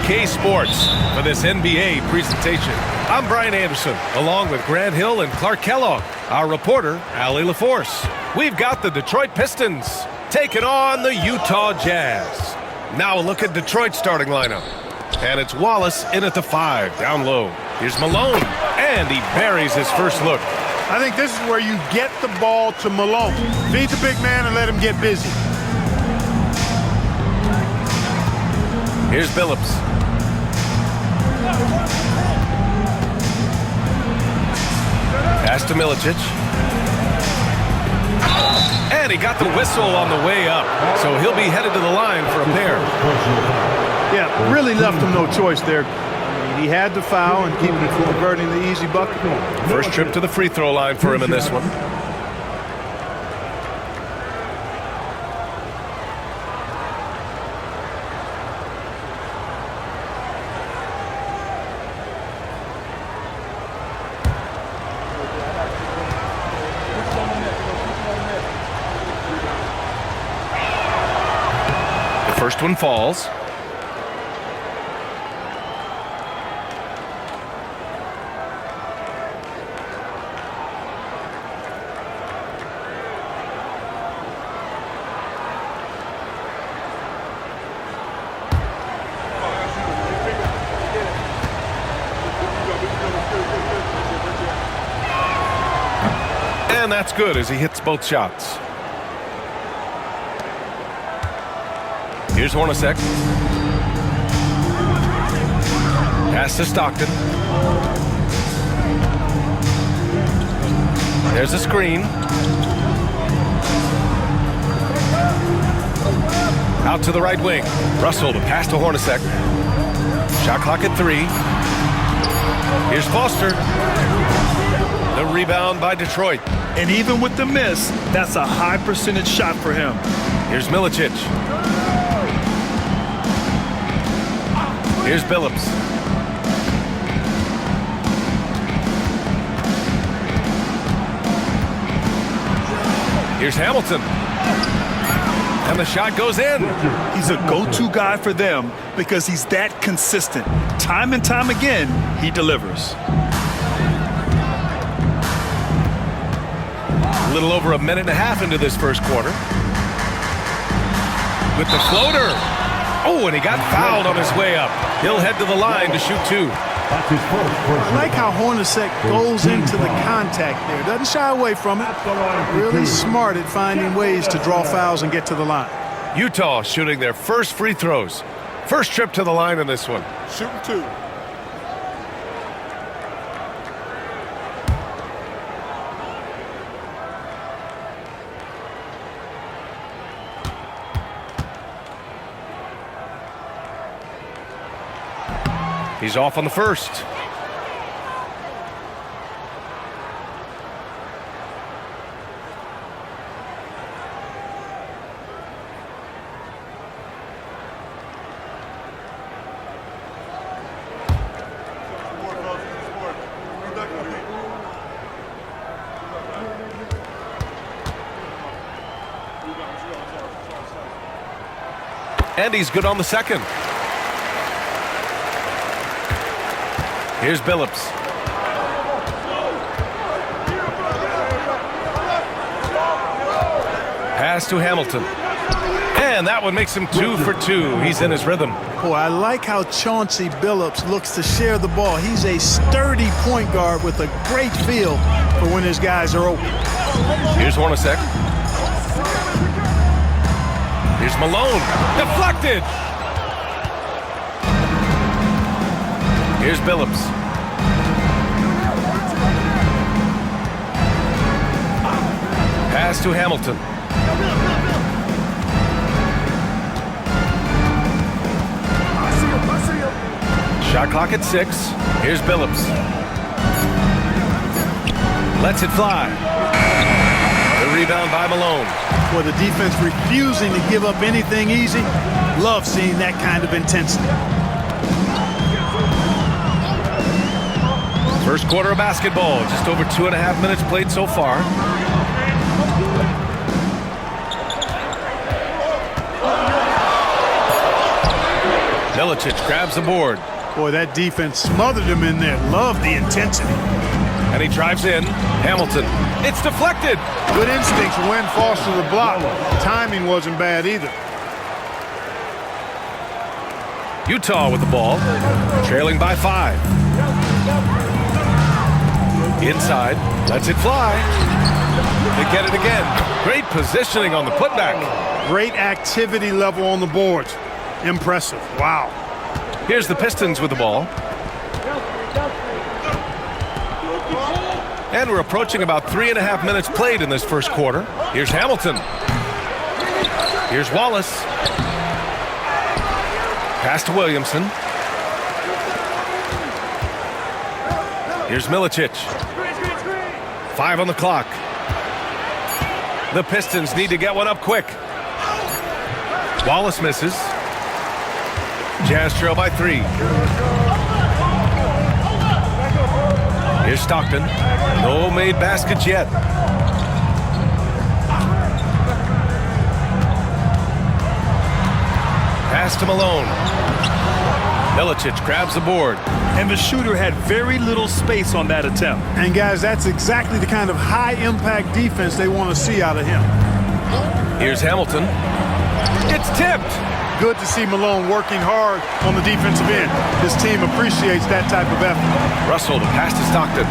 2K Sports for this NBA presentation. I'm Brian Anderson, along with Grant Hill and Clark Kellogg. Our reporter, Allie LaForce. We've got the Detroit Pistons taking on the Utah Jazz. Now a look at Detroit's starting lineup. And it's Wallace in at the 5, down low. Here's Malone, and he buries his first look. I think this is where you get the ball to Malone. Feed the big man and let him get busy. Here's Billups. Pass to Milicic. And he got the whistle on the way up, so he'll be headed to the line for a pair. Yeah, really left him no choice there. He had to foul and keep him from converting the easy bucket. First trip to the free throw line for him in this one. The first one falls. And that's good as he hits both shots. Here's Hornacek. Pass to Stockton. There's a screen. Out to the right wing. Russell to pass to Hornacek. Shot clock at 3. Here's Foster. The rebound by Detroit. And even with the miss, that's a high percentage shot for him. Here's Milicic. Here's Billups. Here's Hamilton. And the shot goes in. He's a go-to guy for them because he's that consistent. Time and time again, he delivers. A little over a minute and a half into this first quarter. With the floater. Oh, and he got fouled on his way up. He'll head to the line to shoot 2. I like how Hornacek goes into the contact there. Doesn't shy away from it. Really smart at finding ways to draw fouls and get to the line. Utah shooting their first free throws. First trip to the line in this one. Shooting 2. He's off on the first. And he's good on the second. Here's Billups. Pass to Hamilton. And that one makes him 2 for 2. He's in his rhythm. Boy, I like how Chauncey Billups looks to share the ball. He's a sturdy point guard with a great feel for when his guys are open. Here's Hornacek. Here's Malone. Deflected. Here's Billups. Pass to Hamilton. Shot clock at 6. Here's Billups. Lets it fly. The rebound by Malone. For the defense refusing to give up anything easy. Love seeing that kind of intensity. First quarter of basketball, just over 2.5 minutes played so far. Milicic grabs the board. Boy, that defense smothered him in there. Love the intensity. And he drives in. Hamilton. It's deflected. Good instincts when falls to the block. Timing wasn't bad either. Utah with the ball. Trailing by 5. Inside. Lets it fly. They get it again. Great positioning on the putback. Great activity level on the boards. Impressive. Wow. Here's the Pistons with the ball. And we're approaching about 3.5 minutes played in this first quarter. Here's Hamilton. Here's Wallace. Pass to Williamson. Here's Milicic. 5 on the clock. The Pistons need to get one up quick. Wallace misses. Jazz trail by 3. Here's Stockton. No made baskets yet. Pass to Malone. Milicic grabs the board. And the shooter had very little space on that attempt. And guys, that's exactly the kind of high-impact defense they want to see out of him. Here's Hamilton. It's tipped. Good to see Malone working hard on the defensive end. His team appreciates that type of effort. Russell, the pass to Stockton.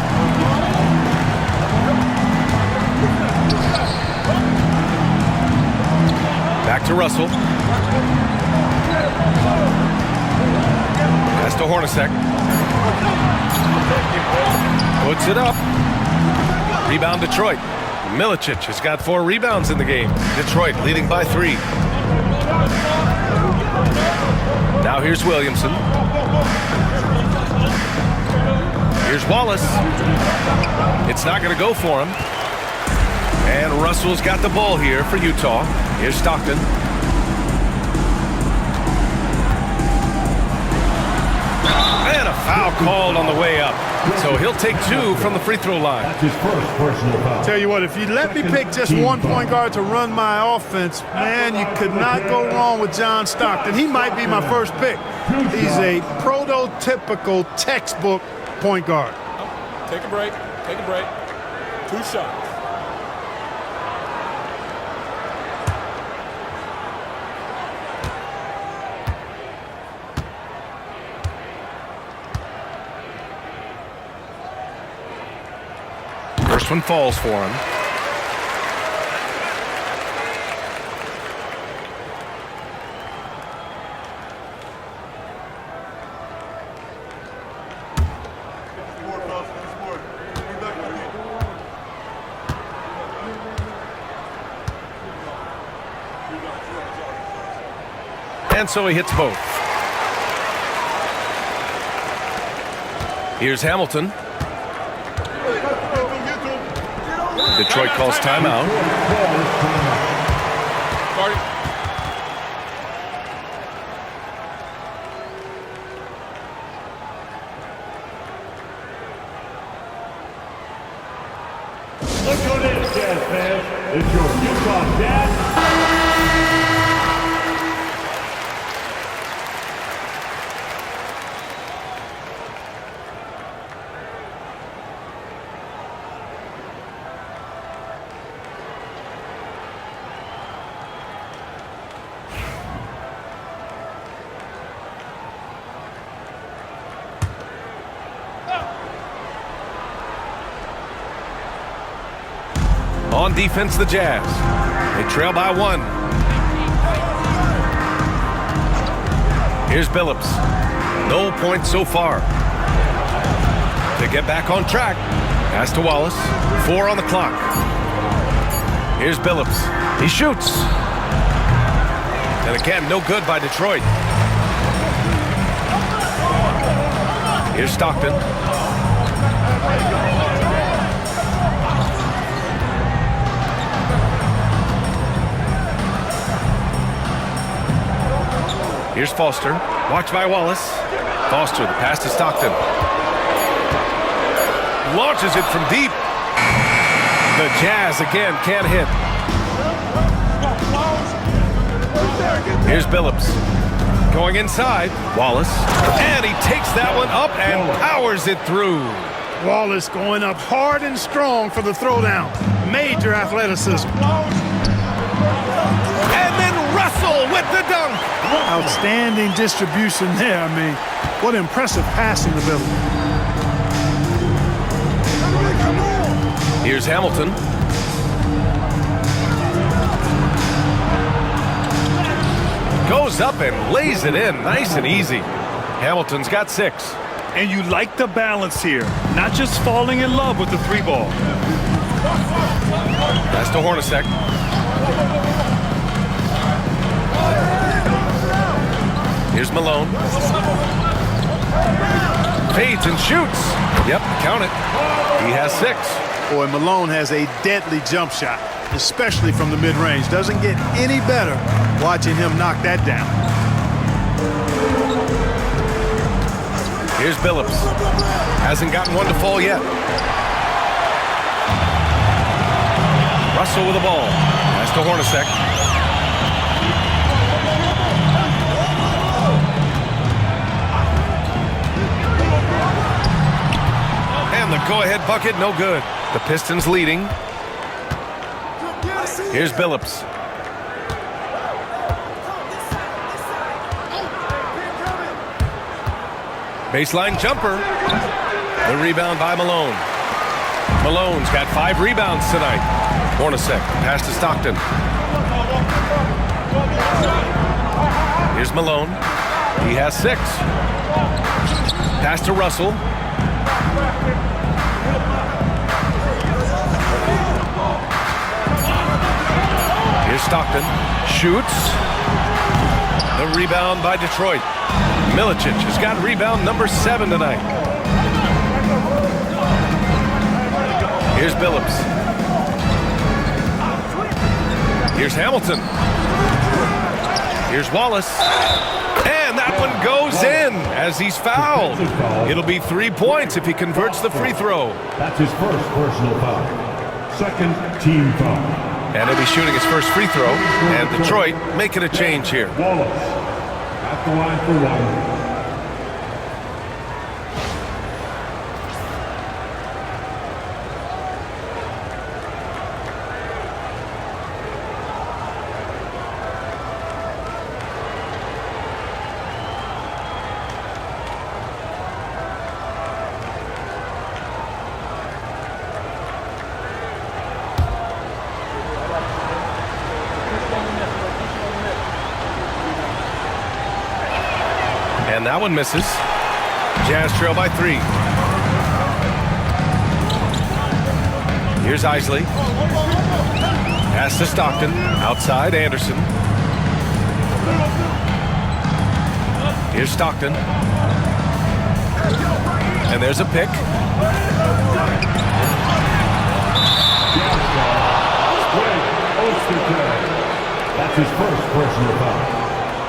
Back to Russell. Pass to Hornacek. Puts it up. Rebound Detroit. Milicic has got 4 rebounds in the game. Detroit leading by 3. Now here's Williamson. Here's Wallace. It's not going to go for him. And Russell's got the ball here for Utah. Here's Stockton. And a foul called on the way up. So he'll take 2 from the free throw line. That's his first personal foul. Tell you what, if you let me pick just one point guard to run my offense, man, you could not go wrong with John Stockton. He might be my first pick. He's a prototypical textbook point guard. Take a break. Take a break. 2 shots. First one falls for him. And so he hits both. Here's Hamilton. Detroit calls timeout. Let's go to the Jazz fans. It's your Utah Jazz. On defense, the Jazz. They trail by 1. Here's Billups. No points so far. They get back on track. Pass to Wallace. 4 on the clock. Here's Billups. He shoots. And again, no good by Detroit. Here's Stockton. Here's Foster. Watched by Wallace. Foster, the pass to Stockton. Launches it from deep. The Jazz again can't hit. Here's Billups. Going inside, Wallace. And he takes that one up and powers it through. Wallace going up hard and strong for the throwdown. Major athleticism. And then Russell with the dunk. Outstanding distribution there. I mean, what impressive passing ability. Here's Hamilton. Goes up and lays it in nice and easy. Hamilton's got 6. And you like the balance here, not just falling in love with the 3-ball. That's to Hornacek. Here's Malone. Fades and shoots. Yep, count it. He has 6. Boy, Malone has a deadly jump shot, especially from the mid-range. Doesn't get any better watching him knock that down. Here's Billups. Hasn't gotten one to fall yet. Russell with the ball. That's to Hornacek. And the go-ahead bucket, no good. The Pistons leading. Here's Billups. Baseline jumper. The rebound by Malone. Malone's got 5 rebounds tonight. Hornacek, pass to Stockton. Here's Malone. He has 6. Pass to Russell. Here's Stockton. Shoots. The rebound by Detroit. Milicic has got rebound number 7 tonight. Here's Billups. Here's Hamilton. Here's Wallace. And that one goes in as he's fouled. It'll be 3 points if he converts the free throw. That's his first personal foul. Second team foul. And he'll be shooting his first free throw. And Detroit making a change here. Wallace at the line for 1. And that one misses. Jazz trail by 3. Here's Isley. Pass to Stockton. Outside, Anderson. Here's Stockton. And there's a pick. That's his first personal foul.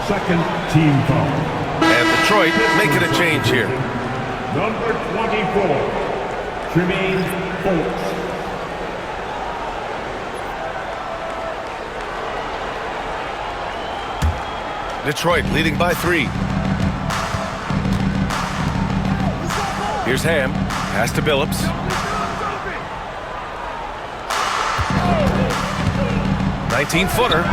Second team foul. And Detroit making a change here. Number 24, Tremaine Folks. Detroit leading by 3. Here's Ham. Pass to Billups. "19-footer.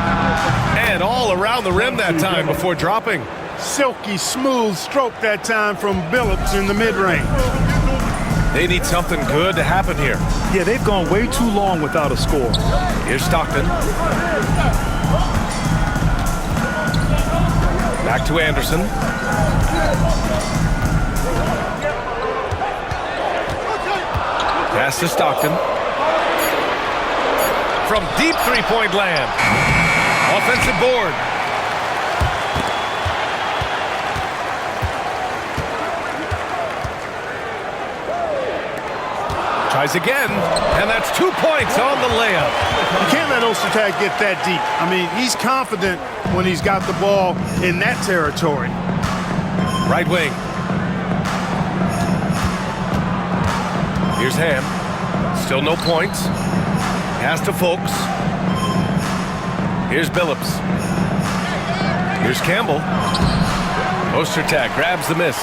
And all around the rim that time before dropping. Silky smooth stroke that time from Billups in the mid-range. They need something good to happen here. Yeah, they've gone way too long without a score. Here's Stockton. Back to Anderson. Pass to Stockton. From deep three-point land. Offensive board. Tries again, and that's 2 points on the layup. You can't let Ostertag get that deep. I mean, he's confident when he's got the ball in that territory. Right wing. Here's Ham. Still no points. Pass to Folks. Here's Billups. Here's Campbell. Ostertag grabs the miss.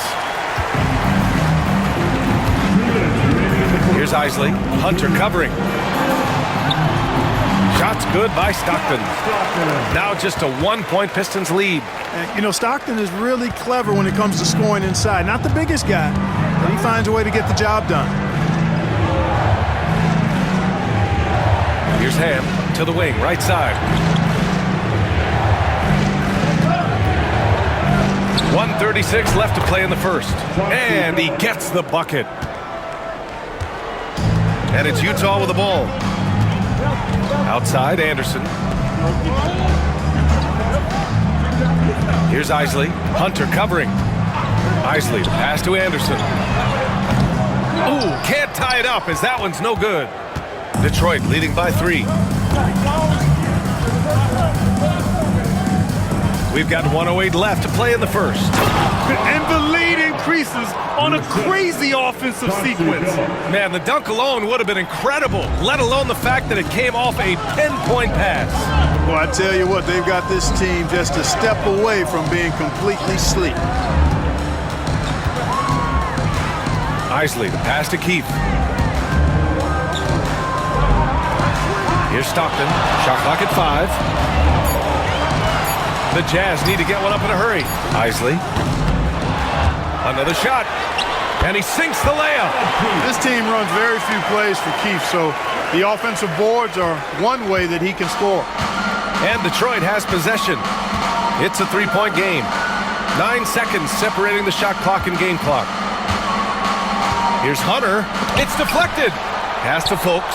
Here's Isley. Hunter covering. Shots good by Stockton. Now just a 1-point Pistons lead. And, you know, Stockton is really clever when it comes to scoring inside. Not the biggest guy, but he finds a way to get the job done. Here's Ham to the wing, right side. 1:36 left to play in the first. And he gets the bucket. And it's Utah with the ball. Outside, Anderson. Here's Isley. Hunter covering. Isley, the pass to Anderson. Ooh, can't tie it up as that one's no good. Detroit leading by 3. We've got 1:08 left to play in the first. And the lead increases on a crazy offensive sequence. Man, the dunk alone would have been incredible, let alone the fact that it came off a pinpoint pass. Well, I tell you what, they've got this team just a step away from being completely asleep. Isley, the pass to Keith. Here's Stockton. Shot clock at 5. The Jazz need to get one up in a hurry. Isley. Another shot. And he sinks the layup. This team runs very few plays for Keith, so the offensive boards are one way that he can score. And Detroit has possession. It's a 3-point game. 9 seconds separating the shot clock and game clock. Here's Hunter. It's deflected. Pass to Folks.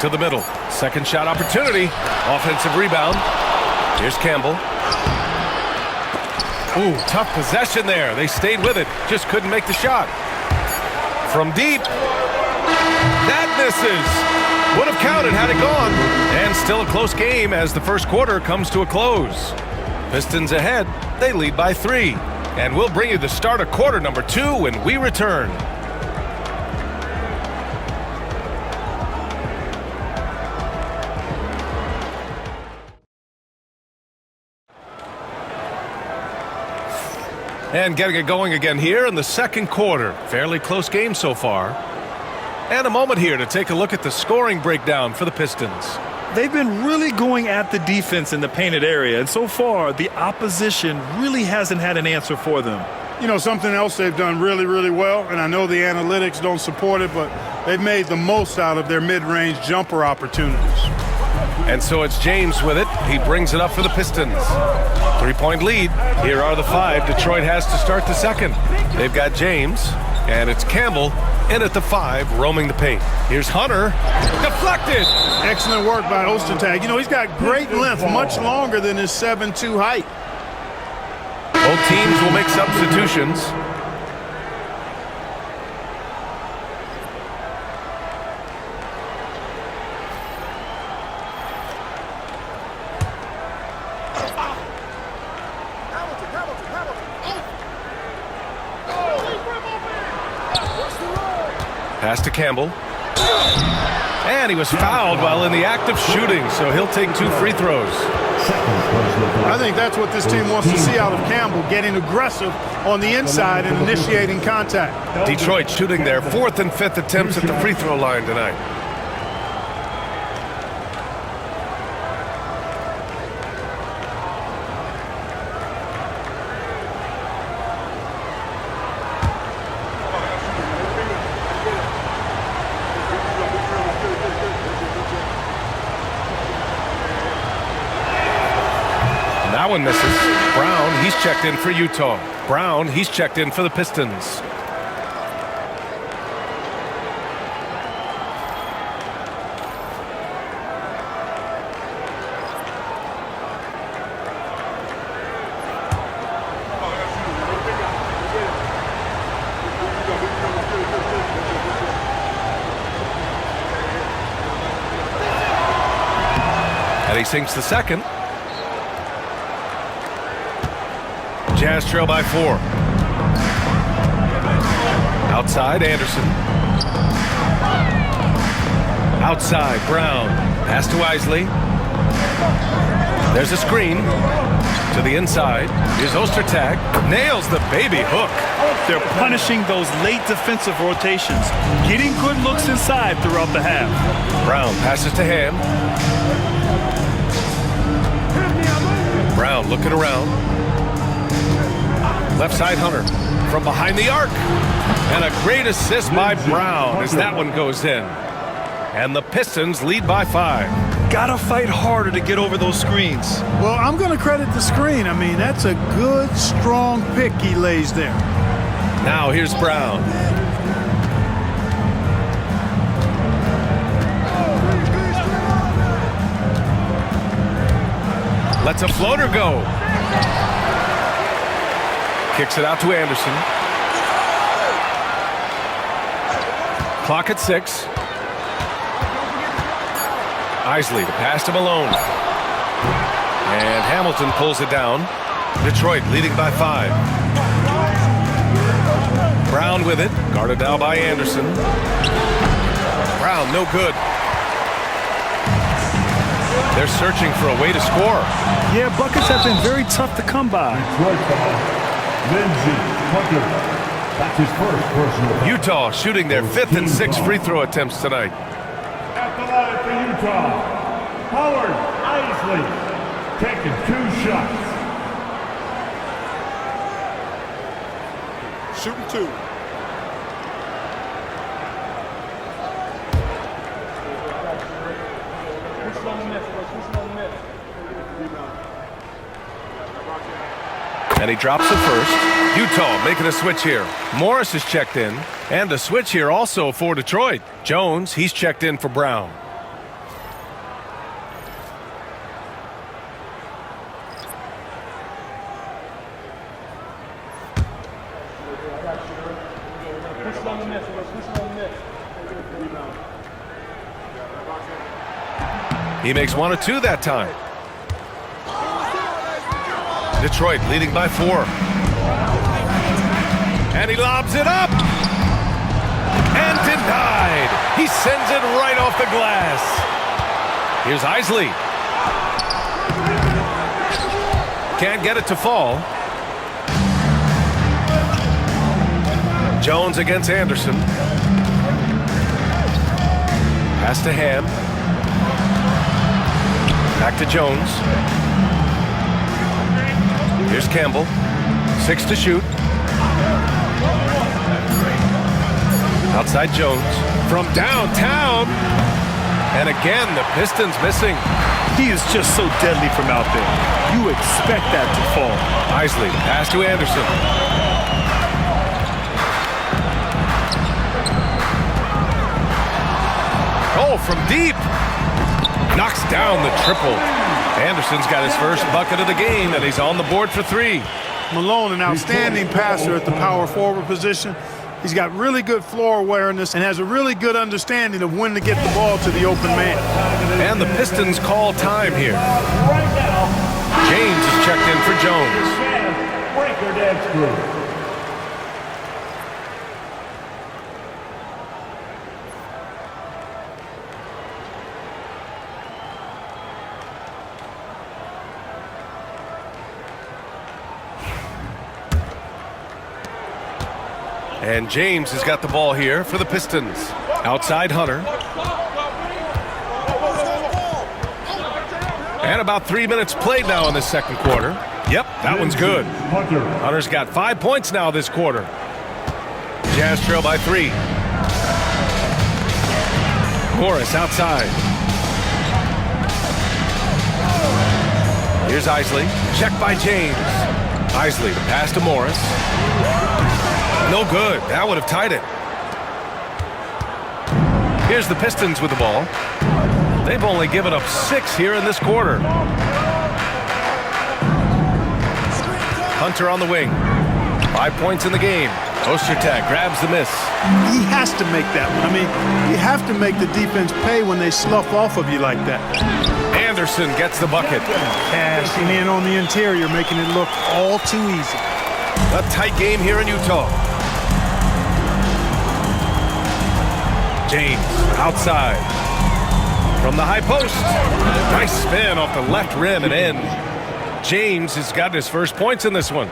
To the middle. Second shot opportunity. Offensive rebound. Here's Campbell. Ooh, tough possession there. They stayed with it. Just couldn't make the shot. From deep. That misses. Would have counted had it gone. And still a close game as the first quarter comes to a close. Pistons ahead. They lead by 3. And we'll bring you the start of quarter number 2 when we return. And getting it going again here in the second quarter. Fairly close game so far. And a moment here to take a look at the scoring breakdown for the Pistons. They've been really going at the defense in the painted area, and so far the opposition really hasn't had an answer for them. You know, something else they've done really, really well, and I know the analytics don't support it, but they've made the most out of their mid-range jumper opportunities. And so it's James with it. He brings it up for the Pistons. 3-point lead. Here are the 5 Detroit has to start the second. They've got James, and it's Campbell in at the 5, roaming the paint. Here's Hunter. Deflected. Excellent work by Ostertag. You know, he's got great length, much longer than his 7'2" height. Both teams will make substitutions. Pass to Campbell. And he was fouled while in the act of shooting, so he'll take 2 free throws. I think that's what this team wants to see out of Campbell, getting aggressive on the inside and initiating contact. Detroit shooting their 4th and 5th attempts at the free throw line tonight. That one misses. Brown, he's checked in for Utah. Brown, he's checked in for the Pistons. And he sinks the second. Jazz trail by 4. Outside, Anderson. Outside, Brown. Pass to Isley. There's a screen to the inside. Here's Ostertag. Nails the baby hook. They're punishing those late defensive rotations, getting good looks inside throughout the half. Brown passes to Ham. Brown looking around. Left side Hunter from behind the arc. And a great assist by Brown as that one goes in. And the Pistons lead by 5. Gotta fight harder to get over those screens. Well, I'm going to credit the screen. I mean, that's a good, strong pick he lays there. Now here's Brown. Lets a floater go. Kicks it out to Anderson. Clock at 6. Isley, the pass to Malone. And Hamilton pulls it down. Detroit leading by 5. Brown with it. Guarded now by Anderson. Brown, no good. They're searching for a way to score. Yeah, buckets have been very tough to come by. That's his first personal. Utah shooting their 5th and 6th free throw attempts tonight. At the line for Utah, Howard Isley taking 2 shots. Shooting 2. And he drops it first. Utah making a switch here. Morris is checked in. And a switch here also for Detroit. Jones, he's checked in for Brown. He makes 1 or 2 that time. Detroit leading by 4. And he lobs it up. And denied. He sends it right off the glass. Here's Isley. Can't get it to fall. Jones against Anderson. Pass to Ham. Back to Jones. Here's Campbell. 6 to shoot. Outside Jones. From downtown. And again, the Pistons missing. He is just so deadly from out there. You expect that to fall. Isley, pass to Anderson. Oh, from deep. Knocks down the triple. Anderson's got his first bucket of the game, and he's on the board for 3. Malone, an outstanding passer at the power forward position. He's got really good floor awareness and has a really good understanding of when to get the ball to the open man. And the Pistons call time here. James is checked in for Jones. Breaker dance group. And James has got the ball here for the Pistons. Outside Hunter. And about 3 minutes played now in the second quarter. Yep, that one's good. Hunter's got 5 points now this quarter. Jazz trail by 3. Morris outside. Here's Isley. Checked by James. Isley, the pass to Morris. No good. That would have tied it. Here's the Pistons with the ball. They've only given up 6 here in this quarter. Hunter on the wing. 5 points in the game. Ostertag grabs the miss. He has to make that one. I mean, you have to make the defense pay when they slough off of you like that. Anderson gets the bucket. Cashing in on the interior, making it look all too easy. A tight game here in Utah. James outside. From the high post. Nice spin off the left rim and in. James has got his first points in this one.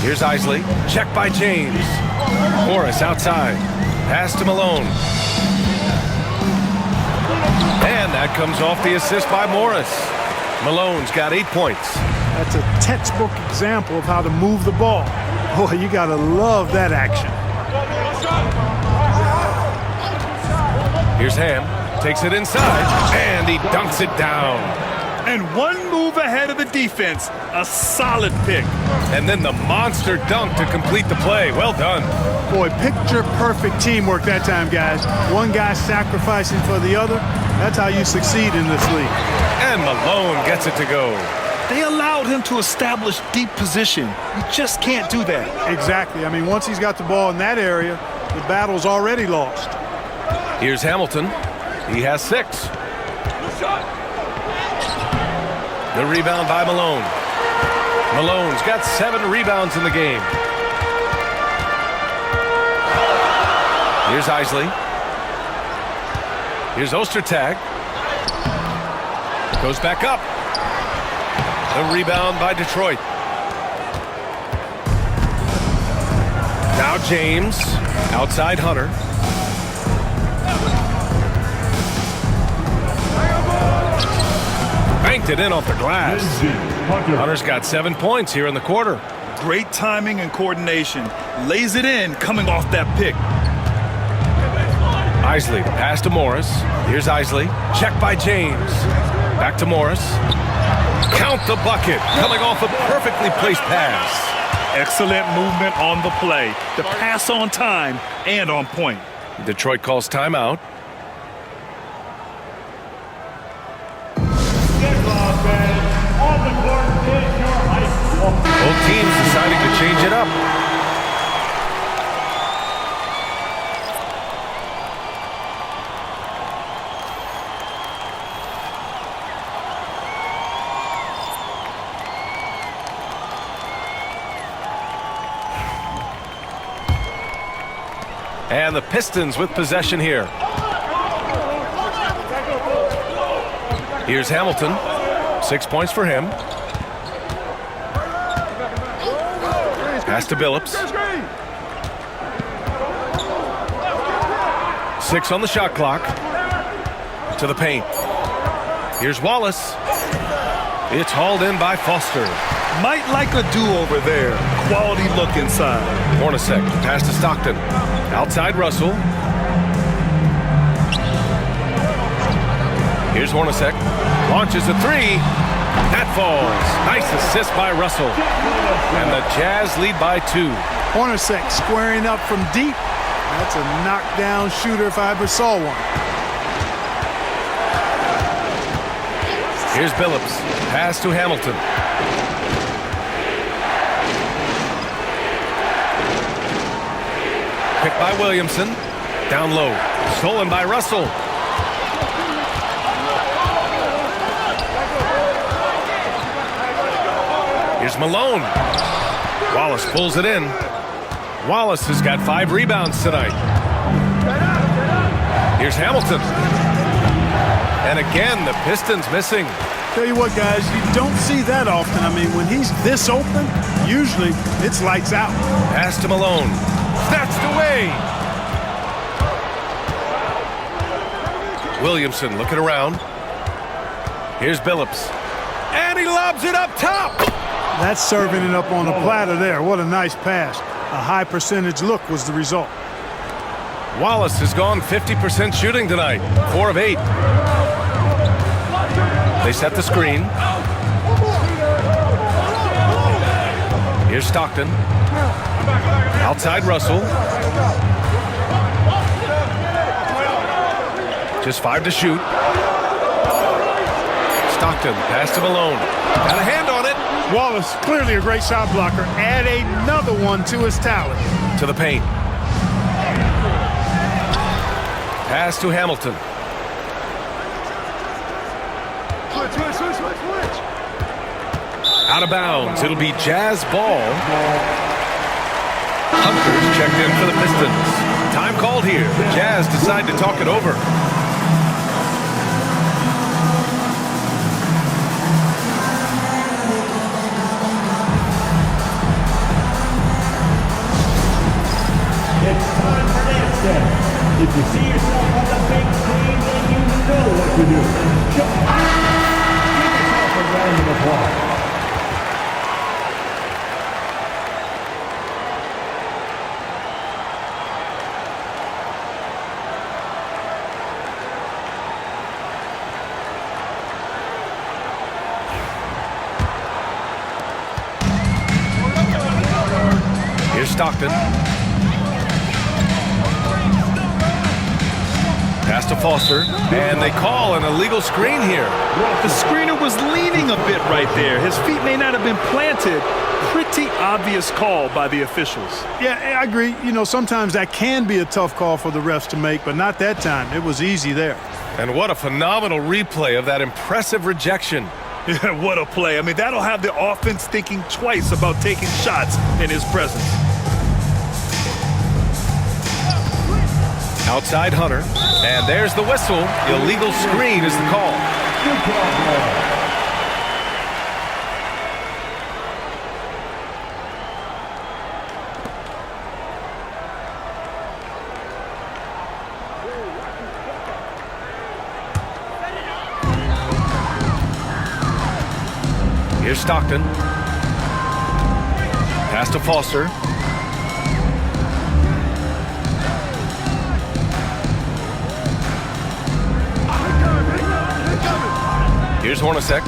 Here's Isley. Check by James. Morris outside. Pass to Malone. And that comes off the assist by Morris. Malone's got 8 points. That's a textbook example of how to move the ball. Boy, you got to love that action. Here's Ham. Takes it inside. And he dunks it down. And one move ahead of the defense. A solid pick. And then the monster dunk to complete the play. Well done. Boy, picture-perfect teamwork that time, guys. One guy sacrificing for the other. That's how you succeed in this league. And Malone gets it to go. They allowed him to establish deep position. You just can't do that. Exactly. I mean, once he's got the ball in that area, the battle's already lost. Here's Hamilton. He has 6. The rebound by Malone. Malone's got 7 rebounds in the game. Here's Isley. Here's Ostertag. Goes back up. The rebound by Detroit. Now James. Outside Hunter. Banked it in off the glass. Hunter's got 7 points here in the quarter. Great timing and coordination. Lays it in coming off that pick. Isley, pass to Morris. Here's Isley. Check by James. Back to Morris. Count the bucket. Coming off a perfectly placed pass. Excellent movement on the play. The pass on time and on point. Detroit calls timeout. Both teams deciding to change it up. And the Pistons with possession here. Here's Hamilton. 6 points for him. Pass to Billups. 6 on the shot clock. To the paint. Here's Wallace. It's hauled in by Foster. Might like a do-over there. Quality look inside. Hornacek, pass to Stockton. Outside Russell. Here's Hornacek. Launches a 3. That falls. Nice assist by Russell. And the Jazz lead by 2. Hornacek squaring up from deep. That's a knockdown shooter if I ever saw one. Here's Billups. Pass to Hamilton. Picked by Williamson. Down low. Stolen by Russell. Here's Malone. Wallace pulls it in. Wallace has got 5 rebounds tonight. Here's Hamilton. And again, the Pistons missing. Tell you what, guys, you don't see that often. I mean, when he's this open, usually it's lights out. Pass to Malone. Snatched away. Williamson looking around. Here's Billups. And he lobs it up top. That's serving it up on a platter there. What a nice pass. A high percentage look was the result. Wallace has gone 50% shooting tonight. 4 of 8. They set the screen. Here's Stockton. Outside Russell. Just 5 to shoot. Stockton, pass to Malone. Got a hand on it. Wallace, clearly a great shot blocker. Add another one to his talent. To the paint. Pass to Hamilton. Out of bounds. It'll be Jazz ball. Hunter's checked in for the Pistons. Time called here. The Jazz decide to talk it over. It's time for dance step. If you see yourself on the big screen, then you know what to do. Give yourself a round of applause. Here's Stockton. Pass to Foster, and they call an illegal screen here. The screener was leaning a bit right there. His feet may not have been planted. Pretty obvious call by the officials. Yeah, I agree. You know, sometimes that can be a tough call for the refs to make, but not that time. It was easy there. And what a phenomenal replay of that impressive rejection. Yeah, what a play. I mean, that'll have the offense thinking twice about taking shots in his presence. Outside Hunter, and there's the whistle. Illegal screen is the call. Here's Stockton. Pass to Foster. Here's Hornacek.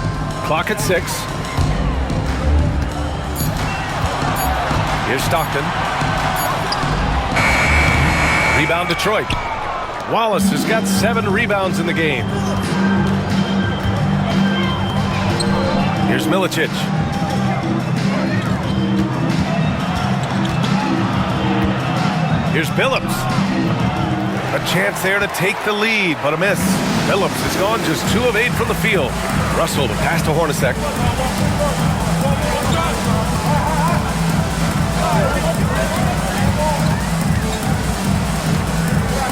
Clock at 6. Here's Stockton. Rebound Detroit. Wallace has got 7 rebounds in the game. Here's Milicic. Here's Billups. A chance there to take the lead, but a miss. Billups has gone just 2 of 8 from the field. Russell to pass to Hornacek.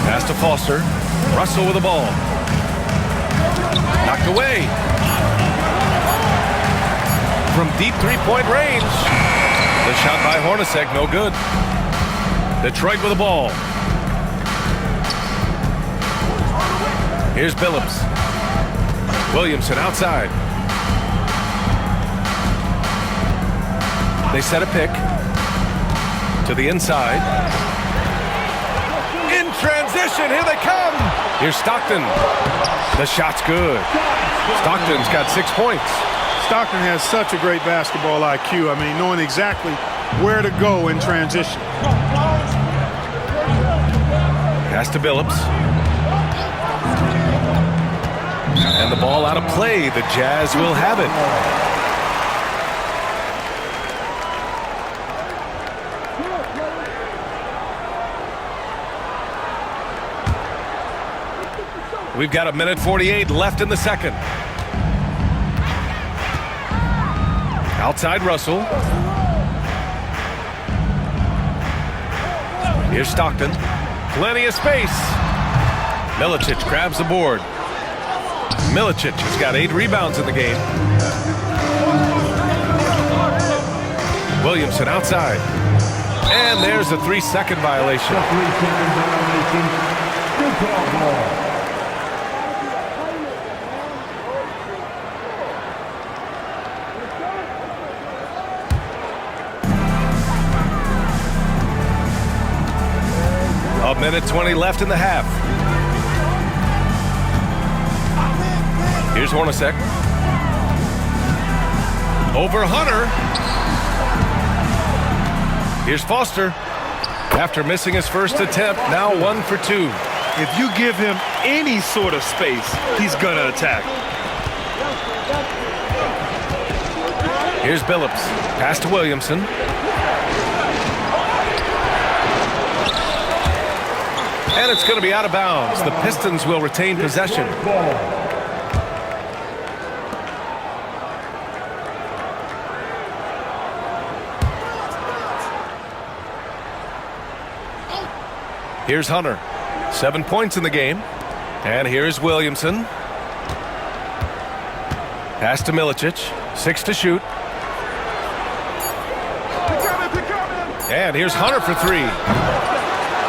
Pass to Foster. Russell with the ball. Knocked away. From deep three-point range. The shot by Hornacek, no good. Detroit with the ball. Here's Billups. Williamson outside. They set a pick. To the inside. In transition, here they come. Here's Stockton. The shot's good. Stockton's got 6 points. Stockton has such a great basketball IQ. I mean, knowing exactly where to go in transition. Pass to Billups. And the ball out of play. The Jazz will have it. We've got 1:48 left in the second. Outside Russell. Here's Stockton. Plenty of space. Milicic grabs the board. Milicic has got 8 rebounds in the game. Williamson outside. And there's a 3-second violation. A 1:20 left in the half. Here's Hornacek. Over Hunter. Here's Foster. After missing his first attempt, now 1 for 2. If you give him any sort of space, he's gonna attack. Here's Billups. Pass to Williamson. And it's going to be out of bounds. The Pistons will retain possession. Here's Hunter. 7 points in the game. And here's Williamson. Pass to Milicic. 6 to shoot. And here's Hunter for 3.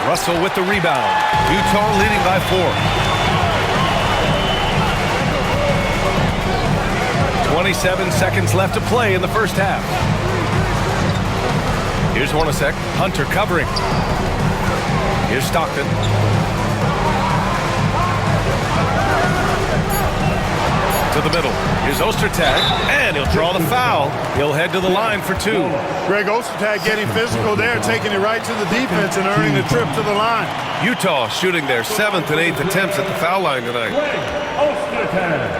Russell with the rebound. Utah leading by 4. 27 seconds left to play in the first half. Here's Hornacek. Hunter covering. Here's Stockton. To the middle. Here's Ostertag, and he'll draw the foul. He'll head to the line for 2. Greg Ostertag getting physical there, taking it right to the defense and earning the trip to the line. Utah shooting their 7th and 8th attempts at the foul line tonight. Greg Ostertag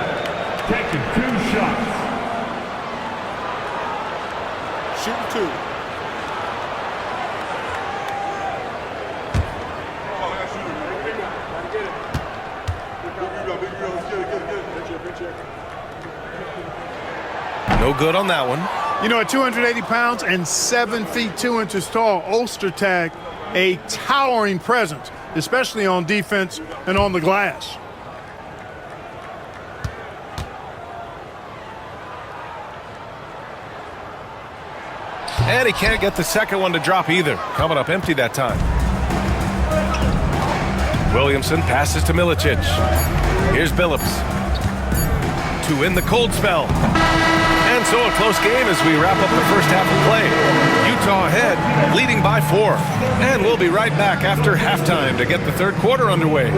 taking 2 shots. Shooting 2. No good on that one. You know, at 280 pounds and 7 feet 2 inches tall, Ostertag, a towering presence, especially on defense and on the glass. And he can't get the second one to drop either. Coming up empty that time. Williamson passes to Milicic. Here's Billups. To in the cold spell. And so a close game as we wrap up the first half of play. Utah ahead, leading by 4. And we'll be right back after halftime to get the third quarter underway.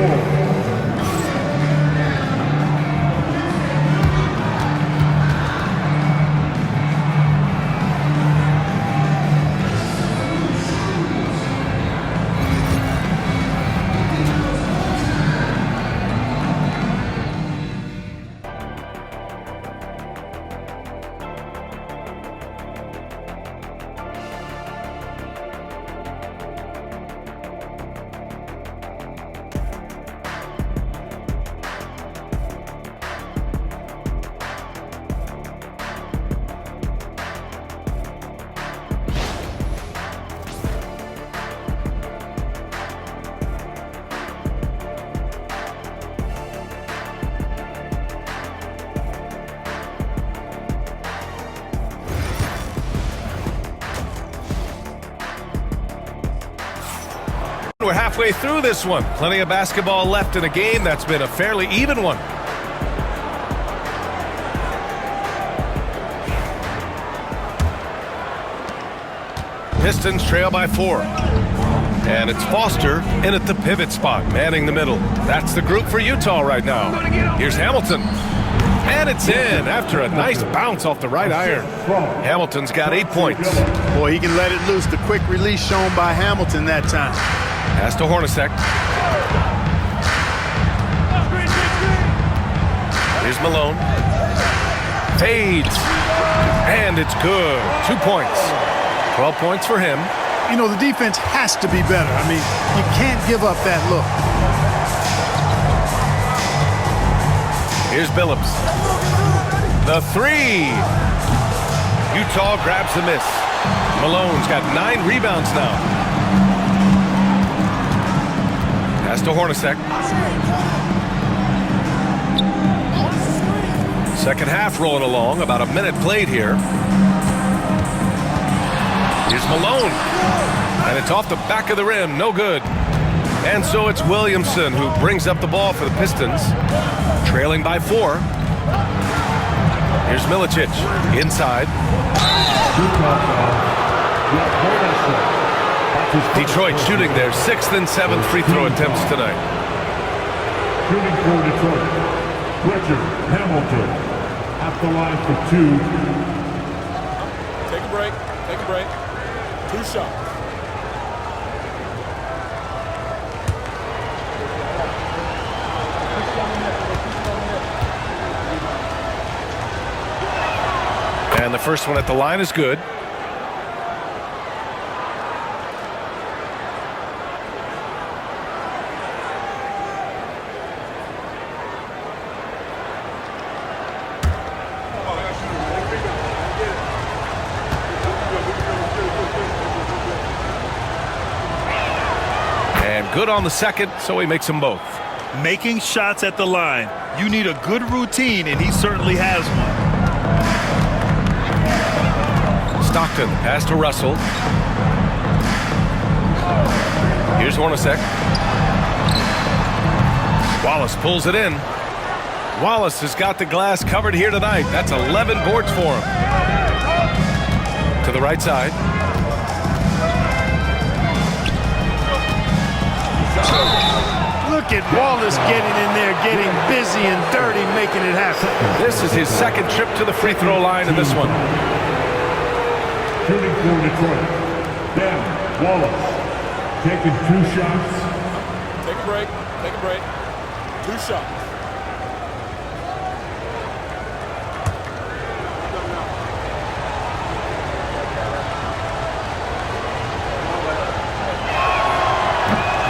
We're halfway through this one. Plenty of basketball left in a game that's been a fairly even one. Pistons trail by 4. And it's Foster in at the pivot spot, manning the middle. That's the group for Utah right now. Here's Hamilton. And it's in after a nice bounce off the right iron. Hamilton's got 8 points. Boy, he can let it loose. The quick release shown by Hamilton that time. Pass to Hornacek. Here's Malone. Fades. And it's good. 2 points. 12 points for him. You know, the defense has to be better. I mean, you can't give up that look. Here's Billups. The 3. Utah grabs the miss. Malone's got 9 rebounds now. Pass to Hornacek. Second half rolling along. About a minute played here. Here's Malone. And it's off the back of the rim. No good. And so it's Williamson who brings up the ball for the Pistons. Trailing by 4. Here's Milicic. Inside. Detroit shooting their 6th and 7th free throw attempts tonight. Shooting for Detroit, Richard Hamilton at the line for 2. Take a break. Take a break. 2 shots. And the first one at the line is good. good on the second, so he makes them both. Making shots at the line. You need a good routine, and he certainly has one. Stockton, pass to Russell. Here's Hornacek. Wallace pulls it in. Wallace has got the glass covered here tonight. That's 11 boards for him. To the right side. Look at Wallace getting in there, getting busy and dirty, making it happen. This is his second trip to the free throw line in this one. Shooting for Detroit. Down, Wallace. Taking 2 shots. Take a break. Take a break. 2 shots.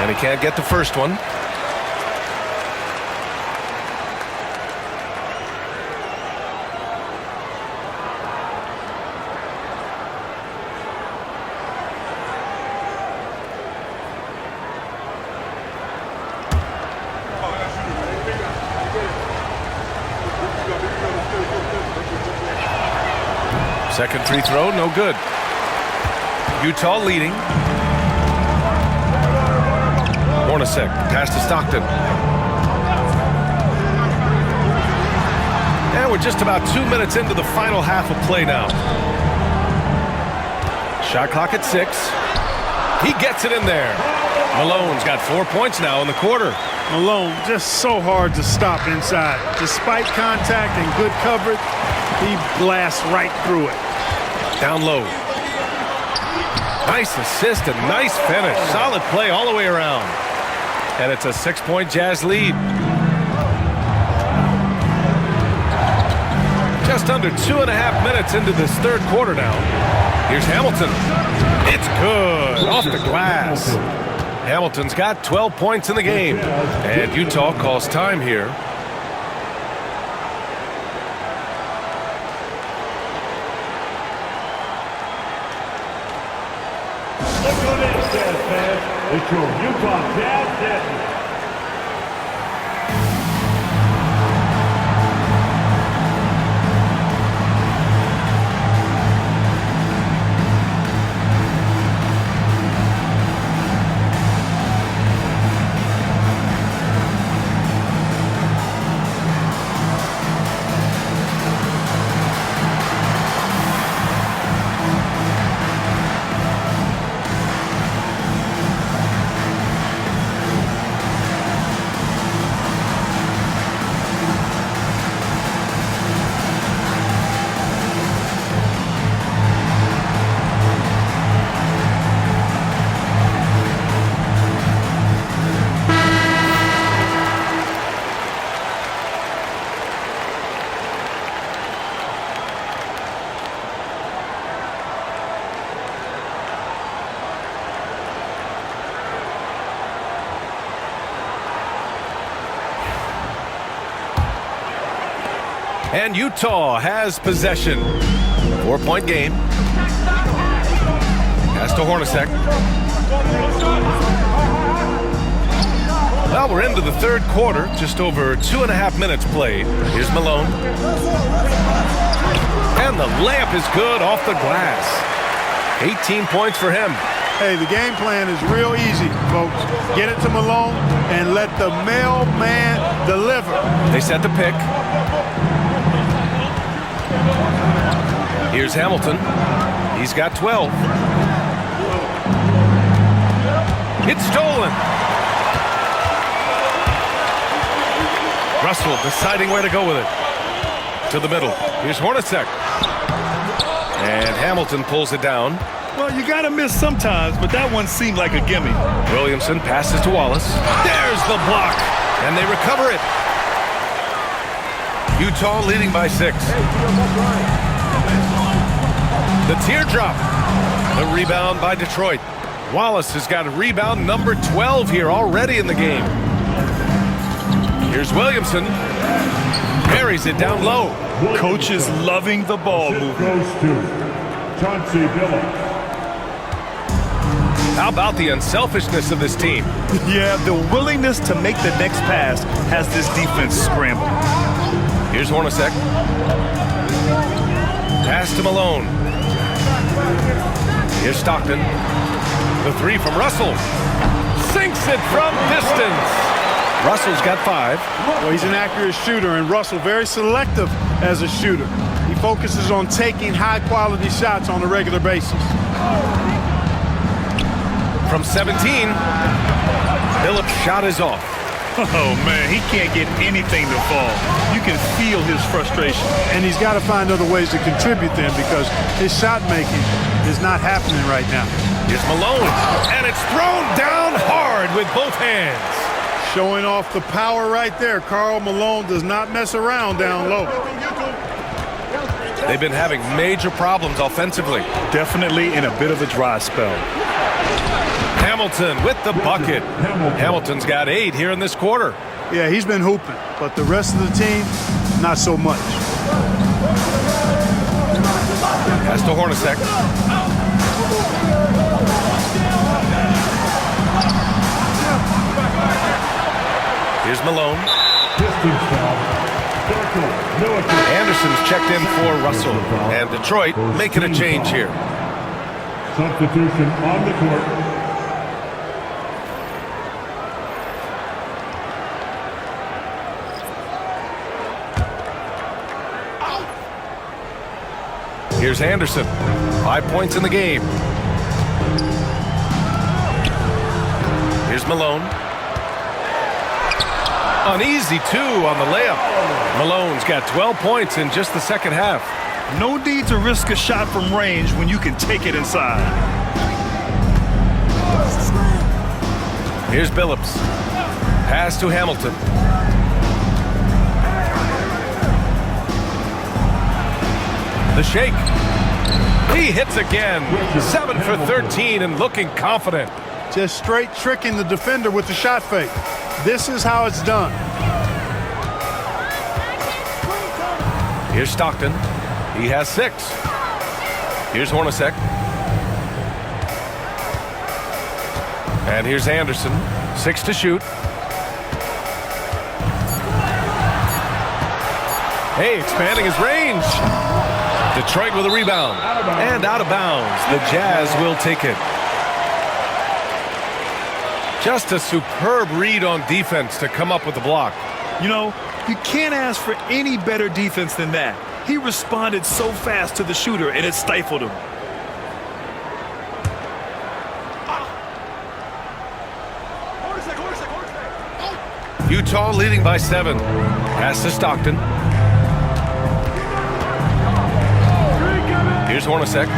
And he can't get the first one. Second free throw, no good. Utah leading. Hornacek, pass to Stockton. And we're just about 2 minutes into the final half of play now. Shot clock at 6. He gets it in there. Malone's got 4 points now in the quarter. Malone just so hard to stop inside. Despite contact and good coverage, he blasts right through it. Down low. Nice assist and nice finish. Solid play all the way around. And it's a 6-point Jazz lead. Just under 2.5 minutes into this third quarter now. Here's Hamilton. It's good. Off the glass. Hamilton's got 12 points in the game. And Utah calls time here. Look who it is, Jazz fans. It's your Utah Jazz Jazz. And Utah has possession. 4-point game. Pass to Hornacek. Well, we're into the third quarter. Just over 2.5 minutes played. Here's Malone. And the layup is good off the glass. 18 points for him. Hey, the game plan is real easy, folks. Get it to Malone and let the mailman deliver. They set the pick. Here's Hamilton. He's got 12. It's stolen. Russell deciding where to go with it. To the middle. Here's Hornacek. And Hamilton pulls it down. Well, you got to miss sometimes, but that one seemed like a gimme. Williamson passes to Wallace. There's the block. And they recover it. Utah leading by 6. The teardrop. The rebound by Detroit. Wallace has got a rebound number 12 here already in the game. Here's Williamson. Buries it down low. Coach is loving the ball movement. Goes to Chauncey Billups. How about the unselfishness of this team? Yeah, the willingness to make the next pass has this defense scrambled. Here's Hornacek. Pass to Malone. Here's Stockton. The three from Russell. Sinks it from distance. Russell's got 5. Well, he's an accurate shooter, and Russell very selective as a shooter. He focuses on taking high-quality shots on a regular basis. From 17, Phillips' shot is off. Oh, man, he can't get anything to fall. You can feel his frustration. And he's got to find other ways to contribute then, because his shot making is not happening right now. Here's Malone, and it's thrown down hard with both hands. Showing off the power right there. Karl Malone does not mess around down low. They've been having major problems offensively. Definitely in a bit of a dry spell. Hamilton with the bucket. Hamilton's got 8 here in this quarter. Yeah, he's been hooping, but the rest of the team, not so much. Pass to Hornacek. Here's Malone. Anderson's checked in for Russell. And Detroit making a change here. Substitution on the court. Here's Anderson. 5 points in the game. Here's Malone. An easy 2 on the layup. Malone's got 12 points in just the second half. No need to risk a shot from range when you can take it inside. Here's Billups. Pass to Hamilton. The shake. He hits again. 7 for 13 and looking confident. Just straight tricking the defender with the shot fake. This is how it's done. Here's Stockton. He has 6. Here's Hornacek. And here's Anderson. 6 to shoot. Hey, expanding his range. Detroit with a rebound. And out of bounds. The Jazz will take it. Just a superb read on defense to come up with the block. You know, you can't ask for any better defense than that. He responded so fast to the shooter, and it stifled him. Utah leading by 7. Pass to Stockton. Here's Hornacek.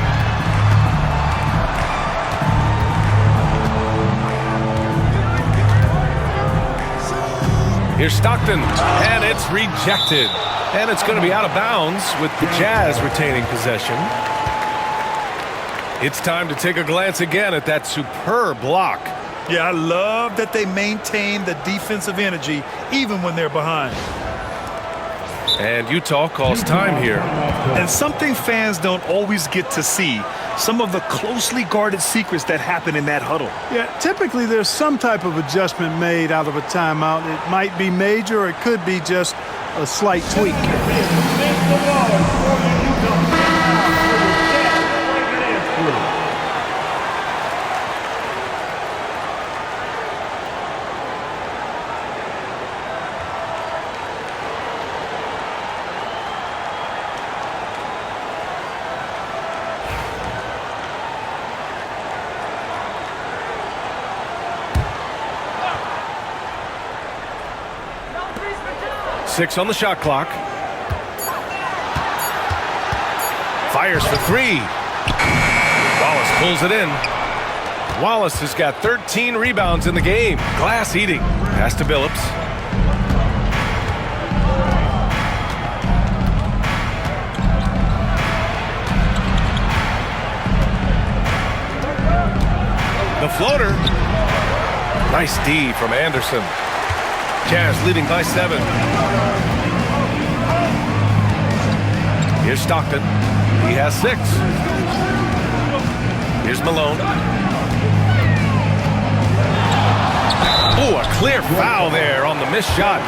Here's Stockton, and it's rejected. And it's going to be out of bounds with the Jazz retaining possession. It's time to take a glance again at that superb block. Yeah, I love that they maintain the defensive energy even when they're behind. And Utah calls time here. And something fans don't always get to see, some of the closely guarded secrets that happen in that huddle. Yeah, typically there's some type of adjustment made out of a timeout. It might be major, or it could be just a slight tweak. Six on the shot clock. Fires for 3. Wallace pulls it in. Wallace has got 13 rebounds in the game. Glass eating. Pass to Billups. The floater. Nice D from Anderson. Jazz leading by 7. Here's Stockton. He has 6. Here's Malone. Ooh, a clear foul there on the missed shot.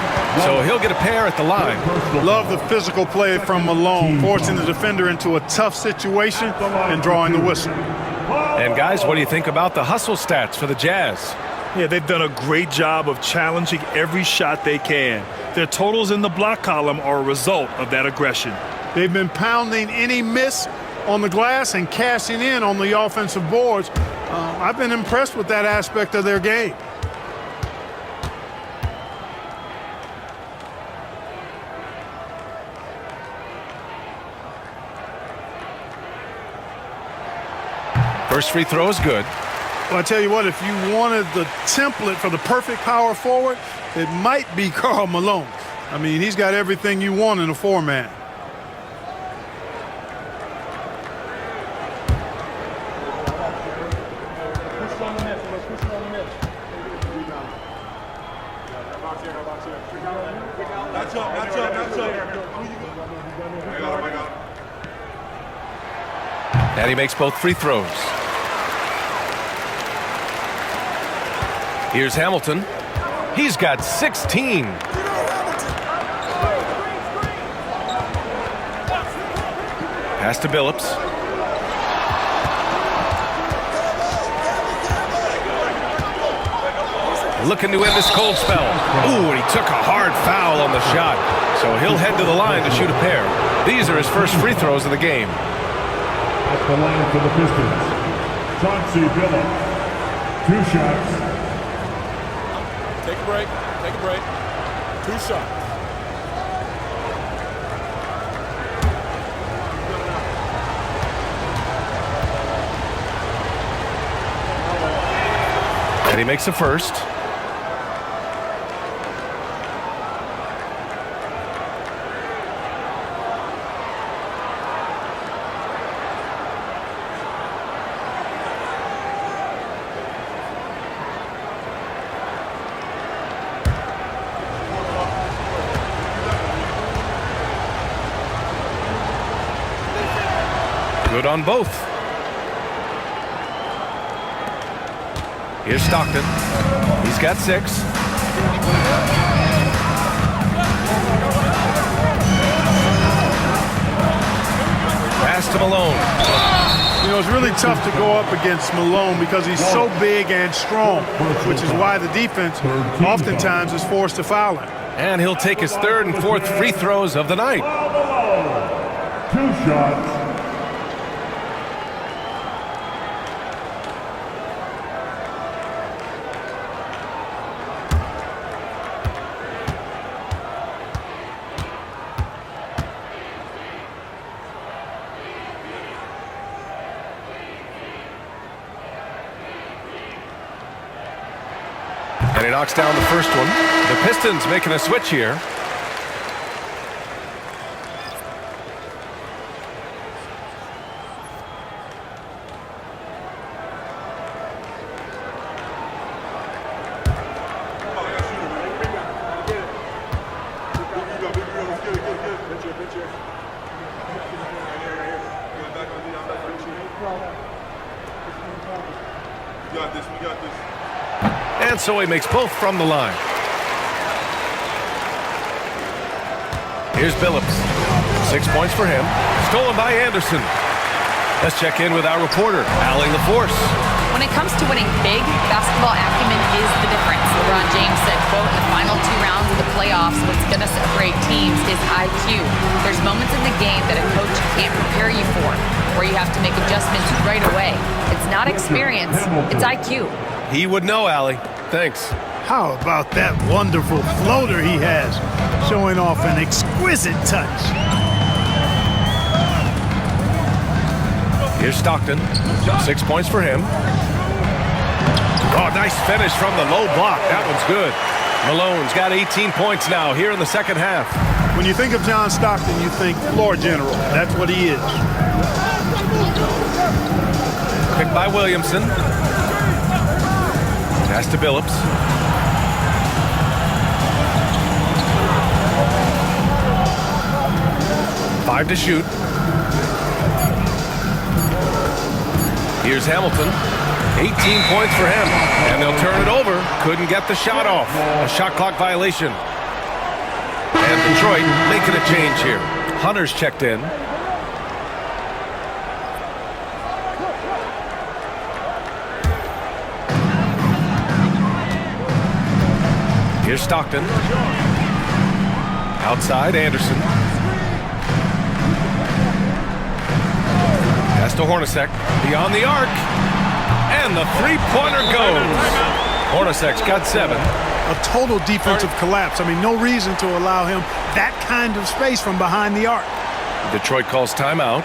So he'll get a pair at the line. Love the physical play from Malone, forcing the defender into a tough situation and drawing the whistle. And guys, what do you think about the hustle stats for the Jazz? Yeah, they've done a great job of challenging every shot they can. Their totals in the block column are a result of that aggression. They've been pounding any miss on the glass and cashing in on the offensive boards. I've been impressed with that aspect of their game. First free throw is good. Well, I tell you what, if you wanted the template for the perfect power forward, it might be Karl Malone. I mean, he's got everything you want in a four-man. And he makes both free throws. Here's Hamilton. He's got 16. Pass to Billups. Looking to end this cold spell. Ooh, and he took a hard foul on the shot. So he'll head to the line to shoot a pair. These are his first free throws of the game. At the line for the Pistons, Chauncey Billups. 2 shots. Take a break. Take a break. 2 shots. And he makes the first. Good on both. Here's Stockton. He's got 6. Pass to Malone. You know, it's really tough to go up against Malone because he's so big and strong, which is why the defense oftentimes is forced to foul him. And he'll take his 3rd and 4th free throws of the night. 2 shots. And he knocks down the first one. The Pistons making a switch here. And so he makes both from the line. Here's Billups. 6 points for him. Stolen by Anderson. Let's check in with our reporter, Allie LaForce. When it comes to winning big, basketball acumen is the difference. LeBron James said, quote, in the final 2 rounds of the playoffs, what's going to separate teams is IQ. There's moments in the game that a coach can't prepare you for, where you have to make adjustments right away. It's not experience, it's IQ. He would know, Allie. Thanks. How about that wonderful floater he has, showing off an exquisite touch. Here's Stockton. 6 points for him. Oh, nice finish from the low block. That one's good. Malone's got 18 points now here in the second half. When you think of John Stockton, you think floor general. That's what he is. Picked by Williamson. Pass to Billups. Five to shoot. Here's Hamilton. 18 points for him. And they'll turn it over. Couldn't get the shot off. A shot clock violation. And Detroit making a change here. Hunter's checked in. Here's Stockton. Outside, Anderson. Pass to Hornacek. Beyond the arc. And the three-pointer goes. Hornacek's got 7. A total defensive collapse. I mean, no reason to allow him that kind of space from behind the arc. Detroit calls timeout.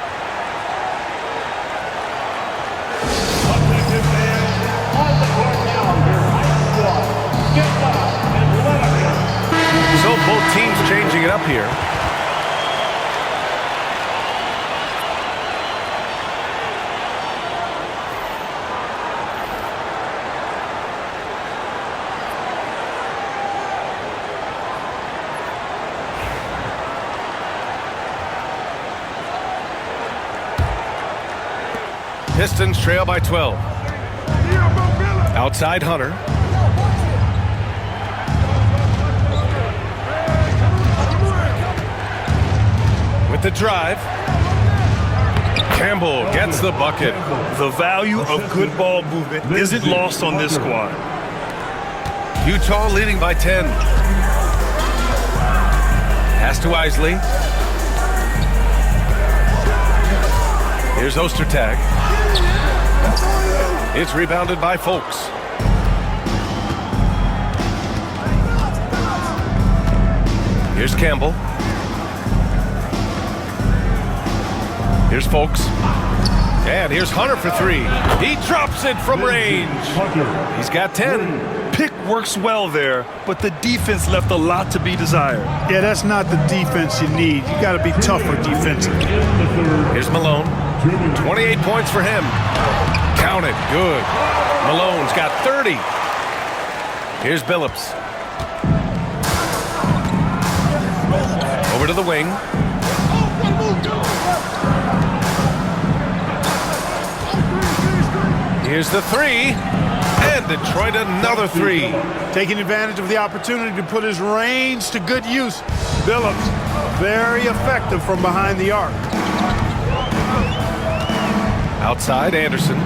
Offensive man on the court now. Your high squad. Get up and let him. So both teams changing it up here. Pistons trail by 12. Outside Hunter. With the drive. Campbell gets the bucket. The value of good ball movement isn't lost on this squad. Utah leading by 10. Pass to Isley. Here's Ostertag. It's rebounded by Folks. Here's Campbell. Here's Folks. And here's Hunter for 3. He drops it from range. He's got 10. Pick works well there, but the defense left a lot to be desired. Yeah, that's not the defense you need. You got to be tougher defensively. Here's Malone. 28 points for him. Count it. Good. Malone's got 30. Here's Billups. Over to the wing. Here's the 3. And Detroit another 3. Taking advantage of the opportunity to put his range to good use. Billups, very effective from behind the arc. Outside, Anderson.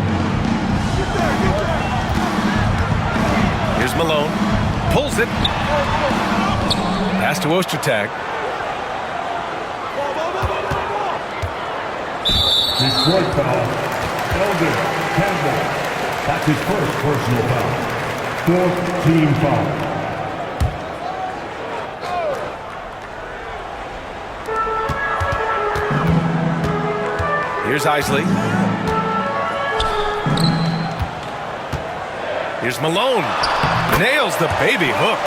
Here's Malone. Pulls it. Pass to Ostertag. Detroit foul. Elder Campbell. That's his first personal foul. 4th team foul. Here's Isley. Here's Malone. Nails the baby hook.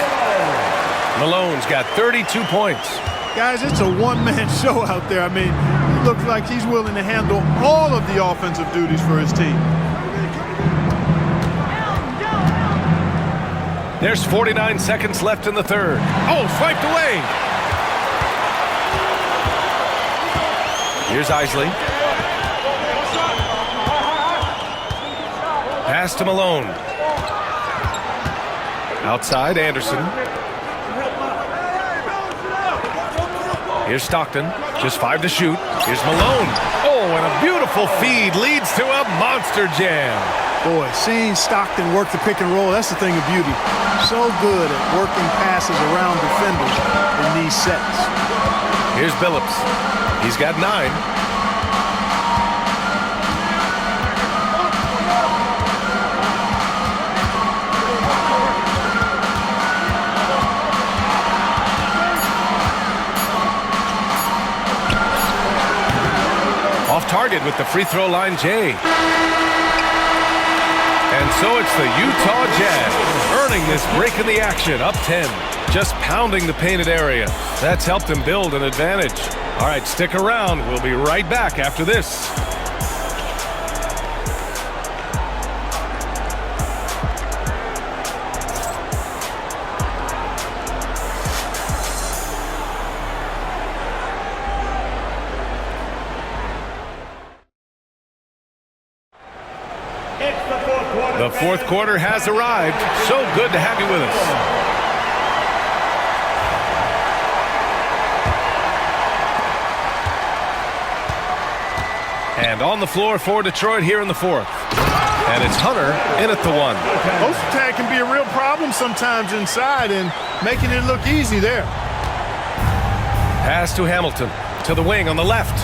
Malone's got 32 points. Guys, it's a one-man show out there. I mean, it looks like he's willing to handle all of the offensive duties for his team. There's 49 seconds left in the third. Oh, swiped away. Here's Isley. Pass to Malone. Outside, Anderson. Here's Stockton. Just 5 to shoot. Here's Malone. Oh, and a beautiful feed leads to a monster jam. Boy, seeing Stockton work the pick and roll, that's the thing of beauty. So good at working passes around defenders in these sets. Here's Billups. He's got 9. Off target with the free throw line, Jay. And so it's the Utah Jazz earning this break in the action, up 10. Just pounding the painted area. That's helped them build an advantage. All right, stick around. We'll be right back after this. It's the 4th quarter. The fourth quarter has arrived. So good to have you with us. And on the floor for Detroit here in the fourth. And it's Hunter in at the one. Post attack can be a real problem sometimes inside, and making it look easy there. Pass to Hamilton. To the wing on the left.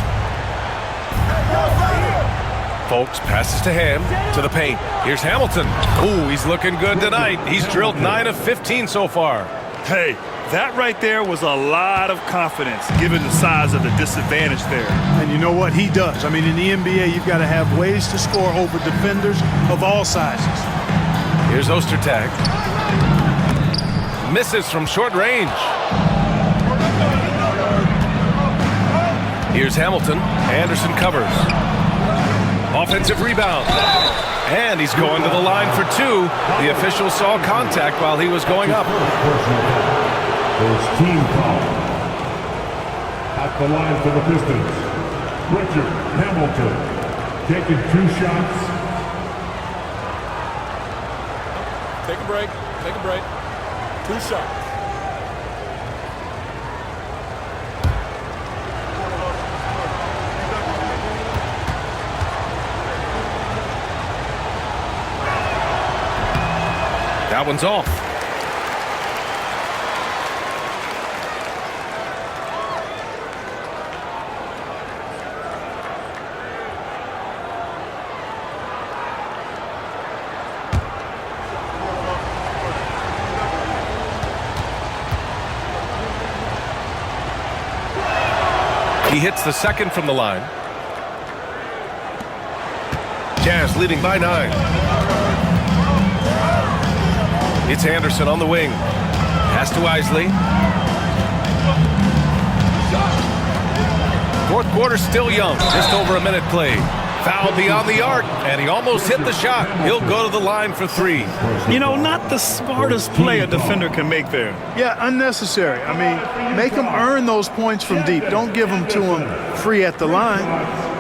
Folks passes to Ham. To the paint. Here's Hamilton. Ooh, he's looking good tonight. He's drilled 9 of 15 so far. Hey, that right there was a lot of confidence, given the size of the disadvantage there. And you know what? He does. I mean, in the NBA, you've got to have ways to score over defenders of all sizes. Here's Ostertag. Misses from short range. Here's Hamilton. Anderson covers. Offensive rebound. And he's going to the line for two. The official saw contact while he was going up. There's team foul. At the line for the Pistons, Richard Hamilton taking 2 shots. Take a break. Take a break. 2 shots. That one's off. He hits the second from the line. Jazz leading by 9. It's Anderson on the wing. Pass to Isley. Fourth quarter still young. Just over a minute played. Foul beyond the arc, and he almost hit the shot. He'll go to the line for 3. You know, not the smartest play a defender can make there. Yeah, unnecessary. I mean, make them earn those points from deep. Don't give them to them free at the line.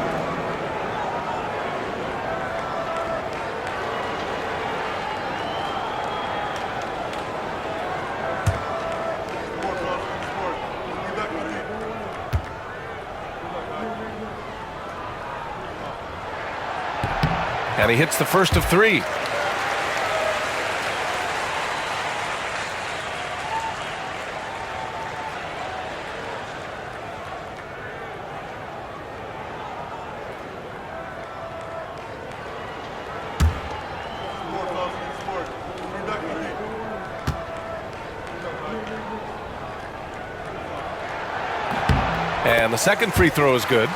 And he hits the first of 3. And the second free throw is good.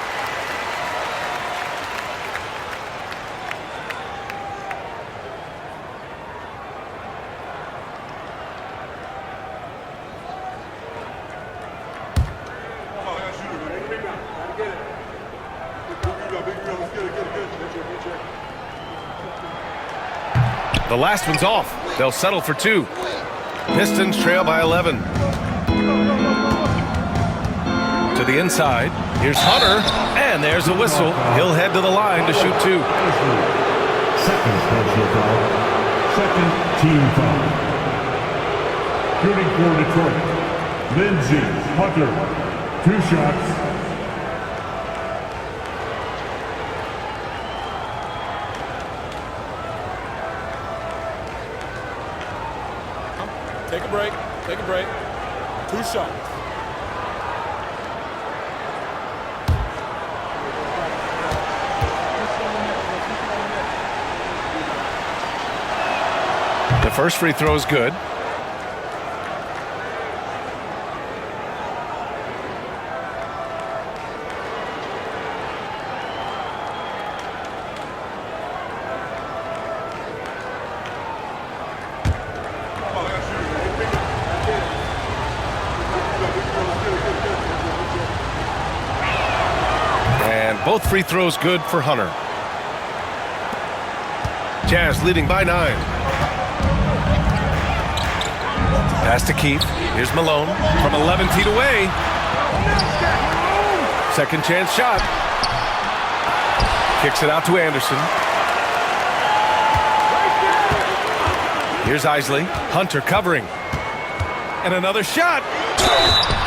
The last one's off. They'll settle for 2. Pistons trail by 11. To the inside. Here's Hunter. And there's a whistle. He'll head to the line to shoot 2. Second personal foul. Second team foul. Shooting for Detroit, Lindsey Hunter. 2 shots. Take a break. Take a break. 2 shots. The first free throw is good. And both free throws good for Hunter. Jazz leading by 9. Pass to Keith. Here's Malone from 11 feet away. Second chance shot. Kicks it out to Anderson. Here's Isley. Hunter covering. And another shot.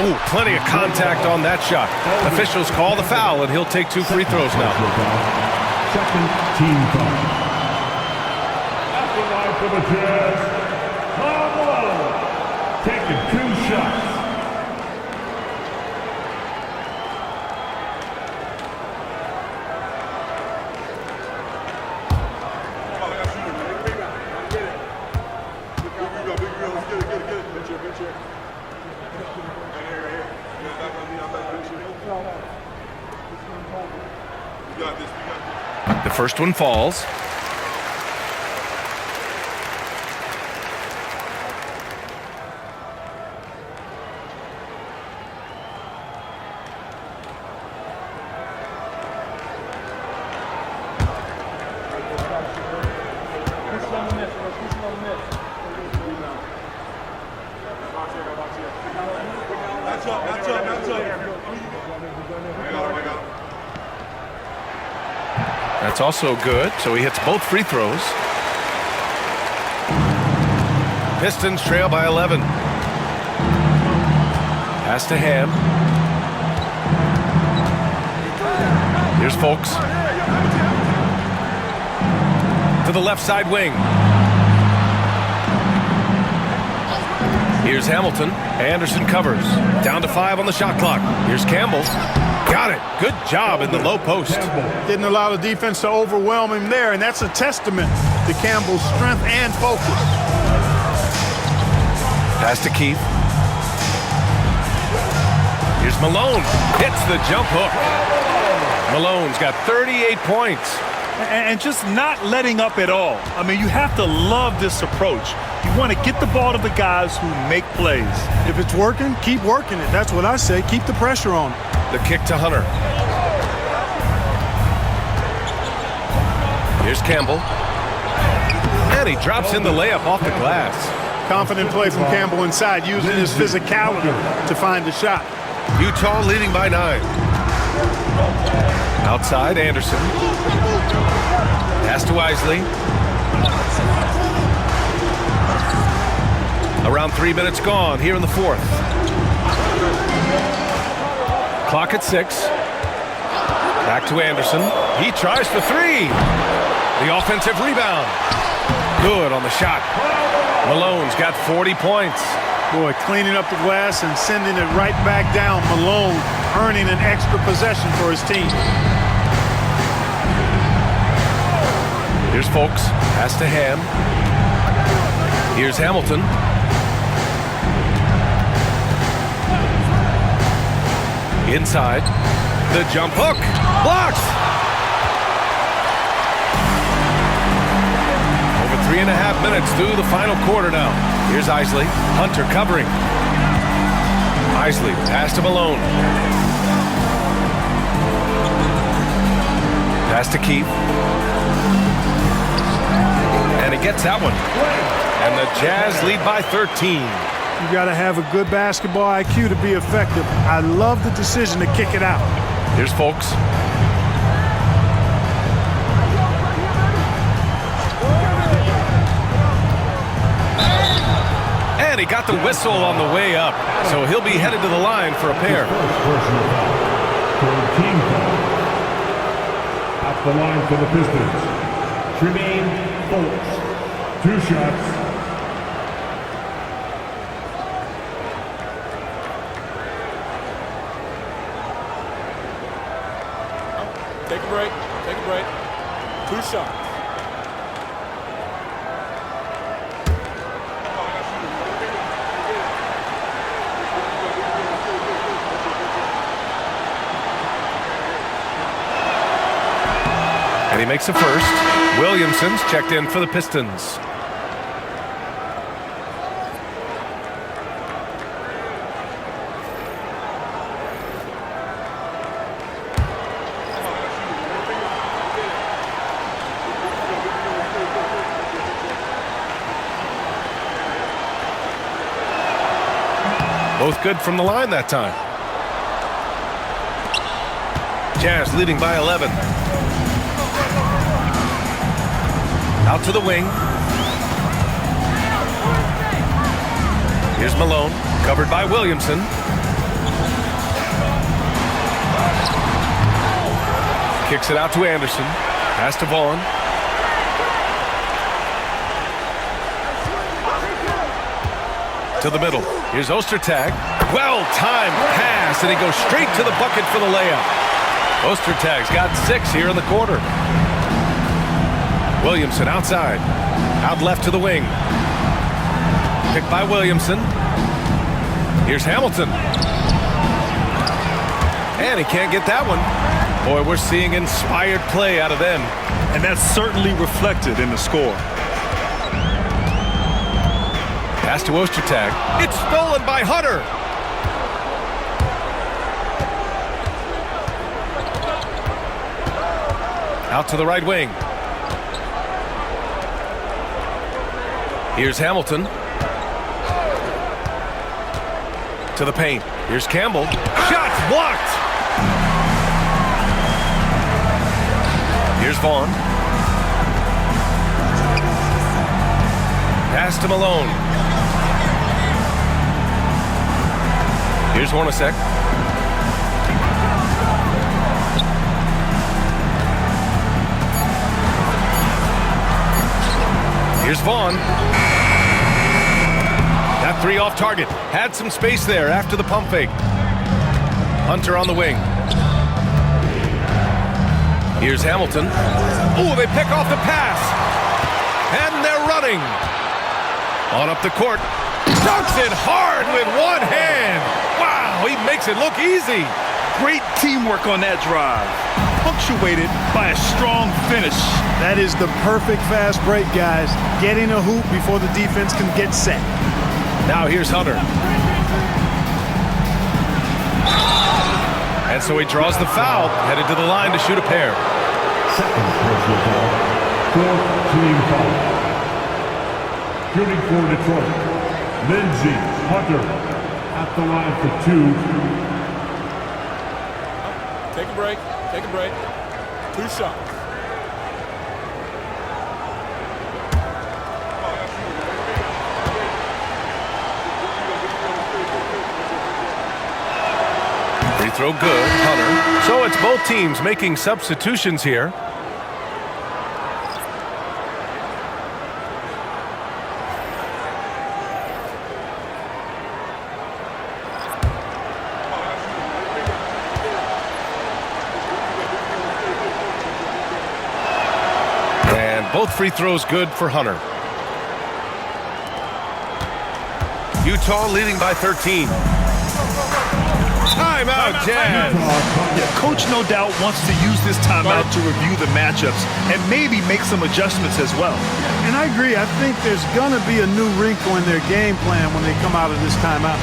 Oh, plenty of contact on that shot. Officials call the foul, and he'll take 2 free throws now. Second team foul. At the line for the Jazz, Malone, taking 2 shots. The first one falls. That's also good, so he hits both free throws. Pistons trail by 11. Pass to Ham. Here's Folks. To the left side wing. Here's Hamilton. Anderson covers. Down to 5 on the shot clock. Here's Campbell. Got it. Good job in the low post. Didn't allow the defense to overwhelm him there, and that's a testament to Campbell's strength and focus. Pass to Keith. Here's Malone. Hits the jump hook. Malone's got 38 points. And just not letting up at all. I mean, you have to love this approach. You want to get the ball to the guys who make plays. If it's working, keep working it. That's what I say. Keep the pressure on. The kick to Hunter. Here's Campbell. And he drops in the layup off the glass. Confident play from Campbell inside, using his physicality to find the shot. Utah leading by 9. Outside, Anderson. Pass to Isley. Around 3 minutes gone here in the 4th. Clock at 6. Back to Anderson. He tries for 3. The offensive rebound. Good on the shot. Malone's got 40 points. Boy, cleaning up the glass and sending it right back down. Malone earning an extra possession for his team. Here's Folks. Pass to Ham. Here's Hamilton. Inside. The jump hook. Blocked. Over 3.5 minutes through the final quarter now. Here's Isley. Hunter covering. Isley. Pass to Malone. Pass to Keith. And he gets that one. And the Jazz lead by 13. You got to have a good basketball IQ to be effective. I love the decision to kick it out. Here's Folks. And he got the whistle on the way up. So he'll be headed to the line for a pair. At the line for the Pistons, Tremaine Folks. 2 shots. Take a break. Take a break. 2 shots. And he makes a first. Williamson's checked in for the Pistons. Both good from the line that time. Jazz leading by 11. Out to the wing. Here's Malone, covered by Williamson. Kicks it out to Anderson. Pass to Vaughn. To the middle. Here's Ostertag. Well-timed pass, and he goes straight to the bucket for the layup. Ostertag's got 6 here in the quarter. Williamson outside. Out left to the wing. Picked by Williamson. Here's Hamilton. And he can't get that one. Boy, we're seeing inspired play out of them. And that's certainly reflected in the score. Pass to Ostertag. It's stolen by Hunter. Out to the right wing. Here's Hamilton. To the paint. Here's Campbell. Shot blocked. Here's Vaughn. Pass to Malone. Here's Hornacek. Here's Vaughn. That 3 off target. Had some space there after the pump fake. Hunter on the wing. Here's Hamilton. Oh, they pick off the pass. And they're running. On up the court. Dunks it hard with one hand. Wow, he makes it look easy. Great teamwork on that drive, punctuated by a strong finish. That is the perfect fast break, guys. Getting a hoop before the defense can get set. Now here's Hunter. And so he draws the foul, headed to the line to shoot a pair. Second personal foul. 4th team foul. Shooting for Detroit, Lindsey Hunter at the line for 2. Take a break. Take a break. 2 shots. Free throw good, Hunter. So it's both teams making substitutions here. Both free throws good for Hunter. Utah leading by 13. Timeout, Jazz. Yeah, coach no doubt wants to use this timeout to review the matchups and maybe make some adjustments as well. And I agree. I think there's going to be a new wrinkle in their game plan when they come out of this timeout.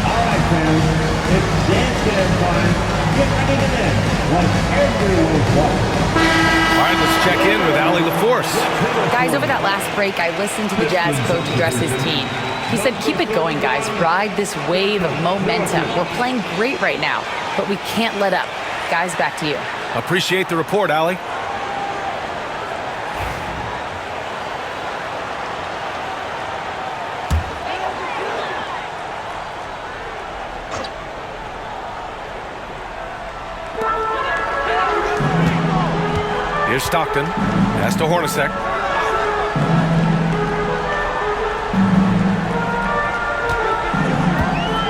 All right, fans. It's dance dance time. Get ready to dance like everyone's watching. All right, let's check in with Allie LaForce. Guys, over that last break, I listened to the Jazz coach address his team. He said, keep it going, guys. Ride this wave of momentum. We're playing great right now, but we can't let up. Guys, back to you. Appreciate the report, Allie. Here's Stockton. Pass to Hornacek.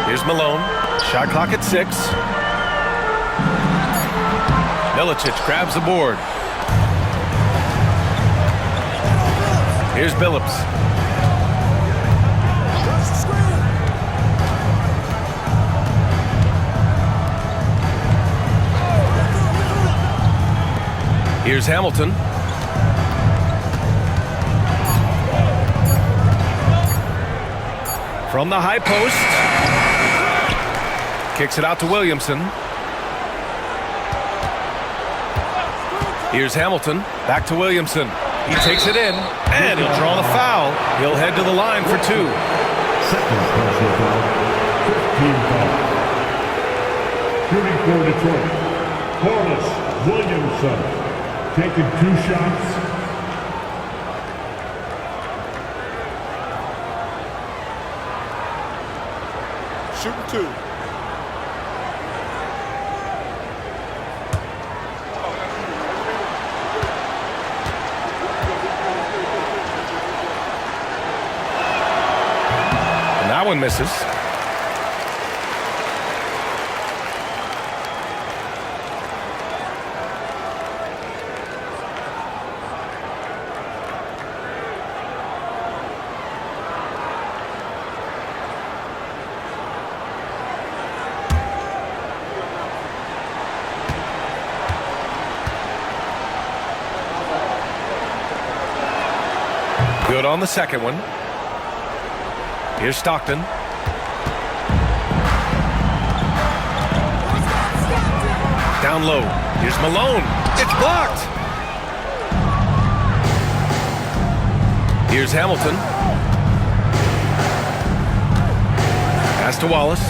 Here's Malone. Shot clock at 6. Milicic grabs the board. Here's Billups. Here's Hamilton. From the high post. Kicks it out to Williamson. Here's Hamilton. Back to Williamson. He takes it in, and he'll draw the foul. He'll head to the line for 2. Second personal foul. 15 foul. Shooting for Detroit, Corliss Williamson. Taking 2 shots. shooting 2. And that one misses. Good on the second one. Here's Stockton. Down low. Here's Malone. It's blocked. Here's Hamilton. Pass to Wallace.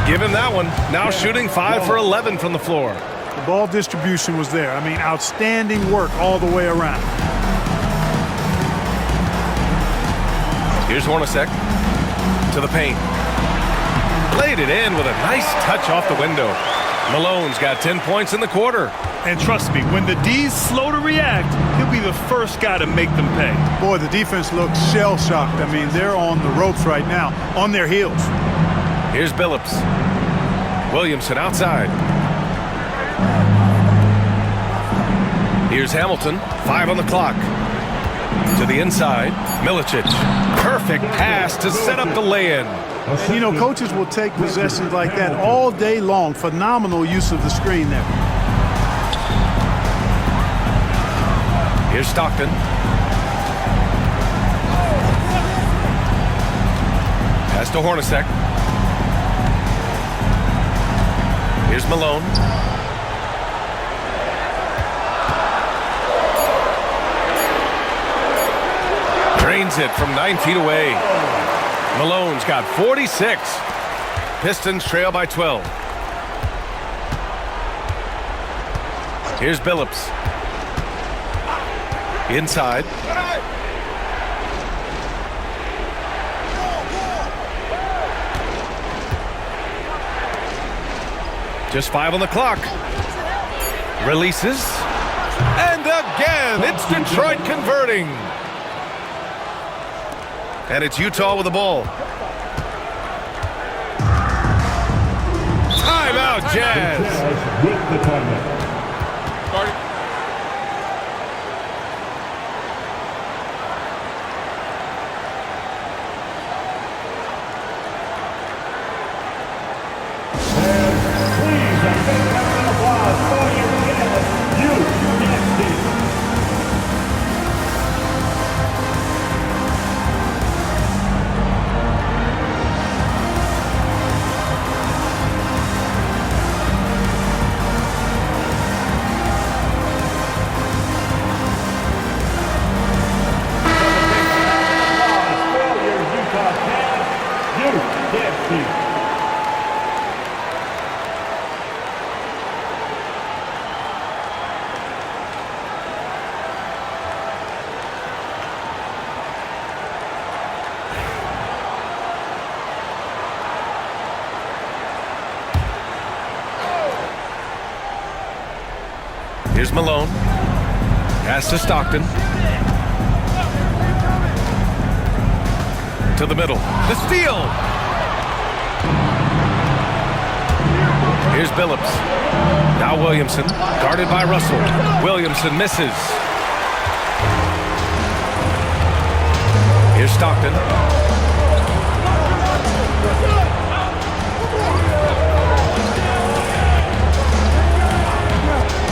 Give him that one. Now shooting 5 for 11 from the floor. The ball distribution was there. I mean, outstanding work all the way around. Here's Hornacek to the paint. Laid it in with a nice touch off the window. Malone's got 10 points in the quarter. And trust me, when the D's slow to react, he'll be the first guy to make them pay. Boy, the defense looks shell-shocked. I mean, they're on the ropes right now, on their heels. Here's Billups. Williamson outside. Here's Hamilton. 5 on the clock. To the inside. Milicic. Perfect pass to set up the lay-in. And, you know, coaches will take possessions like that all day long. Phenomenal use of the screen there. Here's Stockton. Pass to Hornacek. Here's Malone. Drains it from 9 feet away. Malone's got 46. Pistons trail by 12. Here's Billups. Inside. Just 5 on the clock. Releases. And again, it's Detroit converting. And it's Utah with the ball. Timeout, Jazz. With the timeout. Here's Malone. Pass to Stockton. To the middle. The steal. Here's Billups. Now Williamson. Guarded by Russell. Williamson misses. Here's Stockton.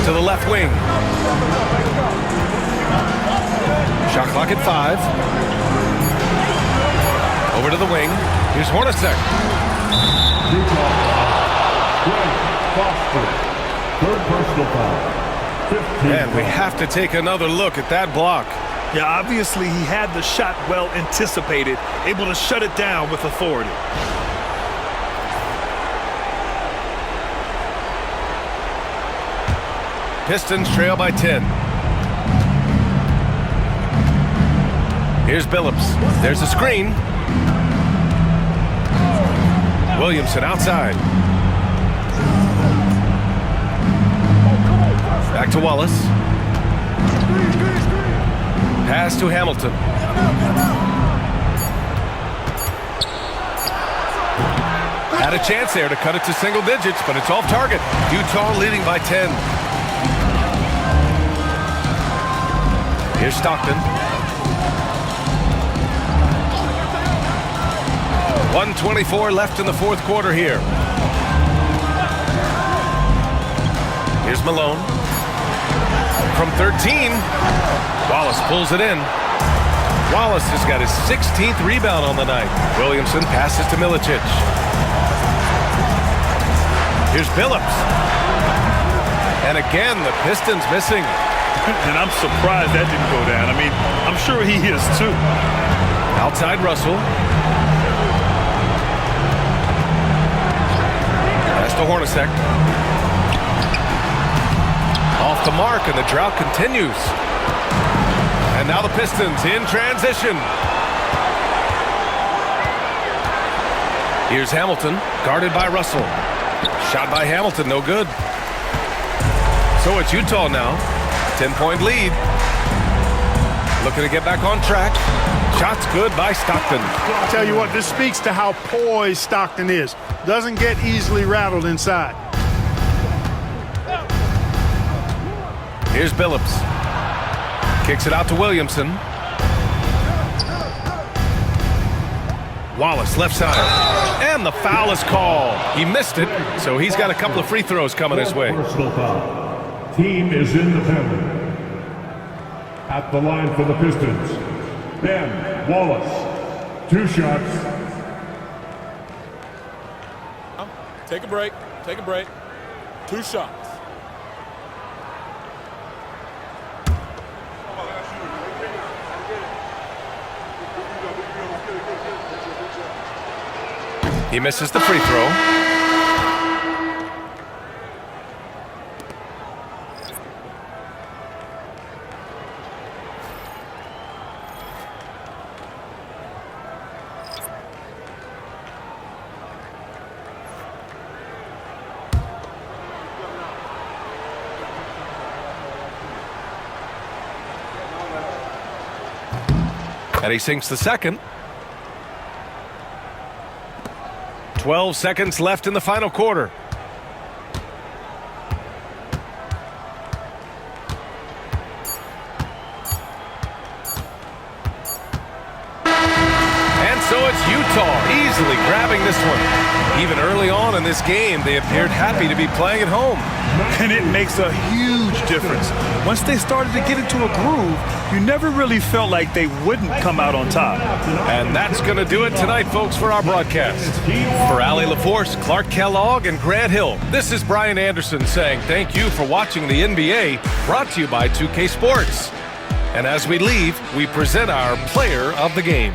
To the left wing. Shot clock at 5. Over to the wing. Here's Hornacek. Third personal foul. And we have to take another look at that block. Yeah, obviously he had the shot well anticipated, able to shut it down with authority. Pistons trail by 10. Here's Billups. There's a screen. Williamson outside. Back to Wallace. Pass to Hamilton. Had a chance there to cut it to single digits, but it's off target. Utah leading by 10. Here's Stockton. 1:24 left in the fourth quarter here. Here's Malone. From 13, Wallace pulls it in. Wallace has got his 16th rebound on the night. Williamson passes to Milicic. Here's Billups. And again, the Pistons missing. And I'm surprised that didn't go down. I mean, I'm sure he is too. Outside Russell. Pass to Hornacek. Off the mark, and the drought continues. And now the Pistons in transition. Here's Hamilton, guarded by Russell. Shot by Hamilton, no good. So it's Utah now. 10-point lead. Looking to get back on track. Shot's good by Stockton. I'll tell you what, this speaks to how poised Stockton is. Doesn't get easily rattled inside. Here's Billups. Kicks it out to Williamson. Wallace left side. And the foul is called. He missed it, so he's got a couple of free throws coming his way. Personal foul. Team is in the penalty. At the line for the Pistons, Ben Wallace. 2 shots. Take a break. Take a break. 2 shots. He misses the free throw. And he sinks the second. 12 seconds left in the final quarter. And so it's Utah easily grabbing this one. Even early on in this game, they appeared happy to be playing at home. And it makes a huge difference. Once they started to get into a groove, you never really felt like they wouldn't come out on top. And that's going to do it tonight, folks, for our broadcast. For Allie LaForce, Clark Kellogg, and Grant Hill, this is Brian Anderson saying thank you for watching the NBA, brought to you by 2K Sports. And as we leave, we present our player of the game.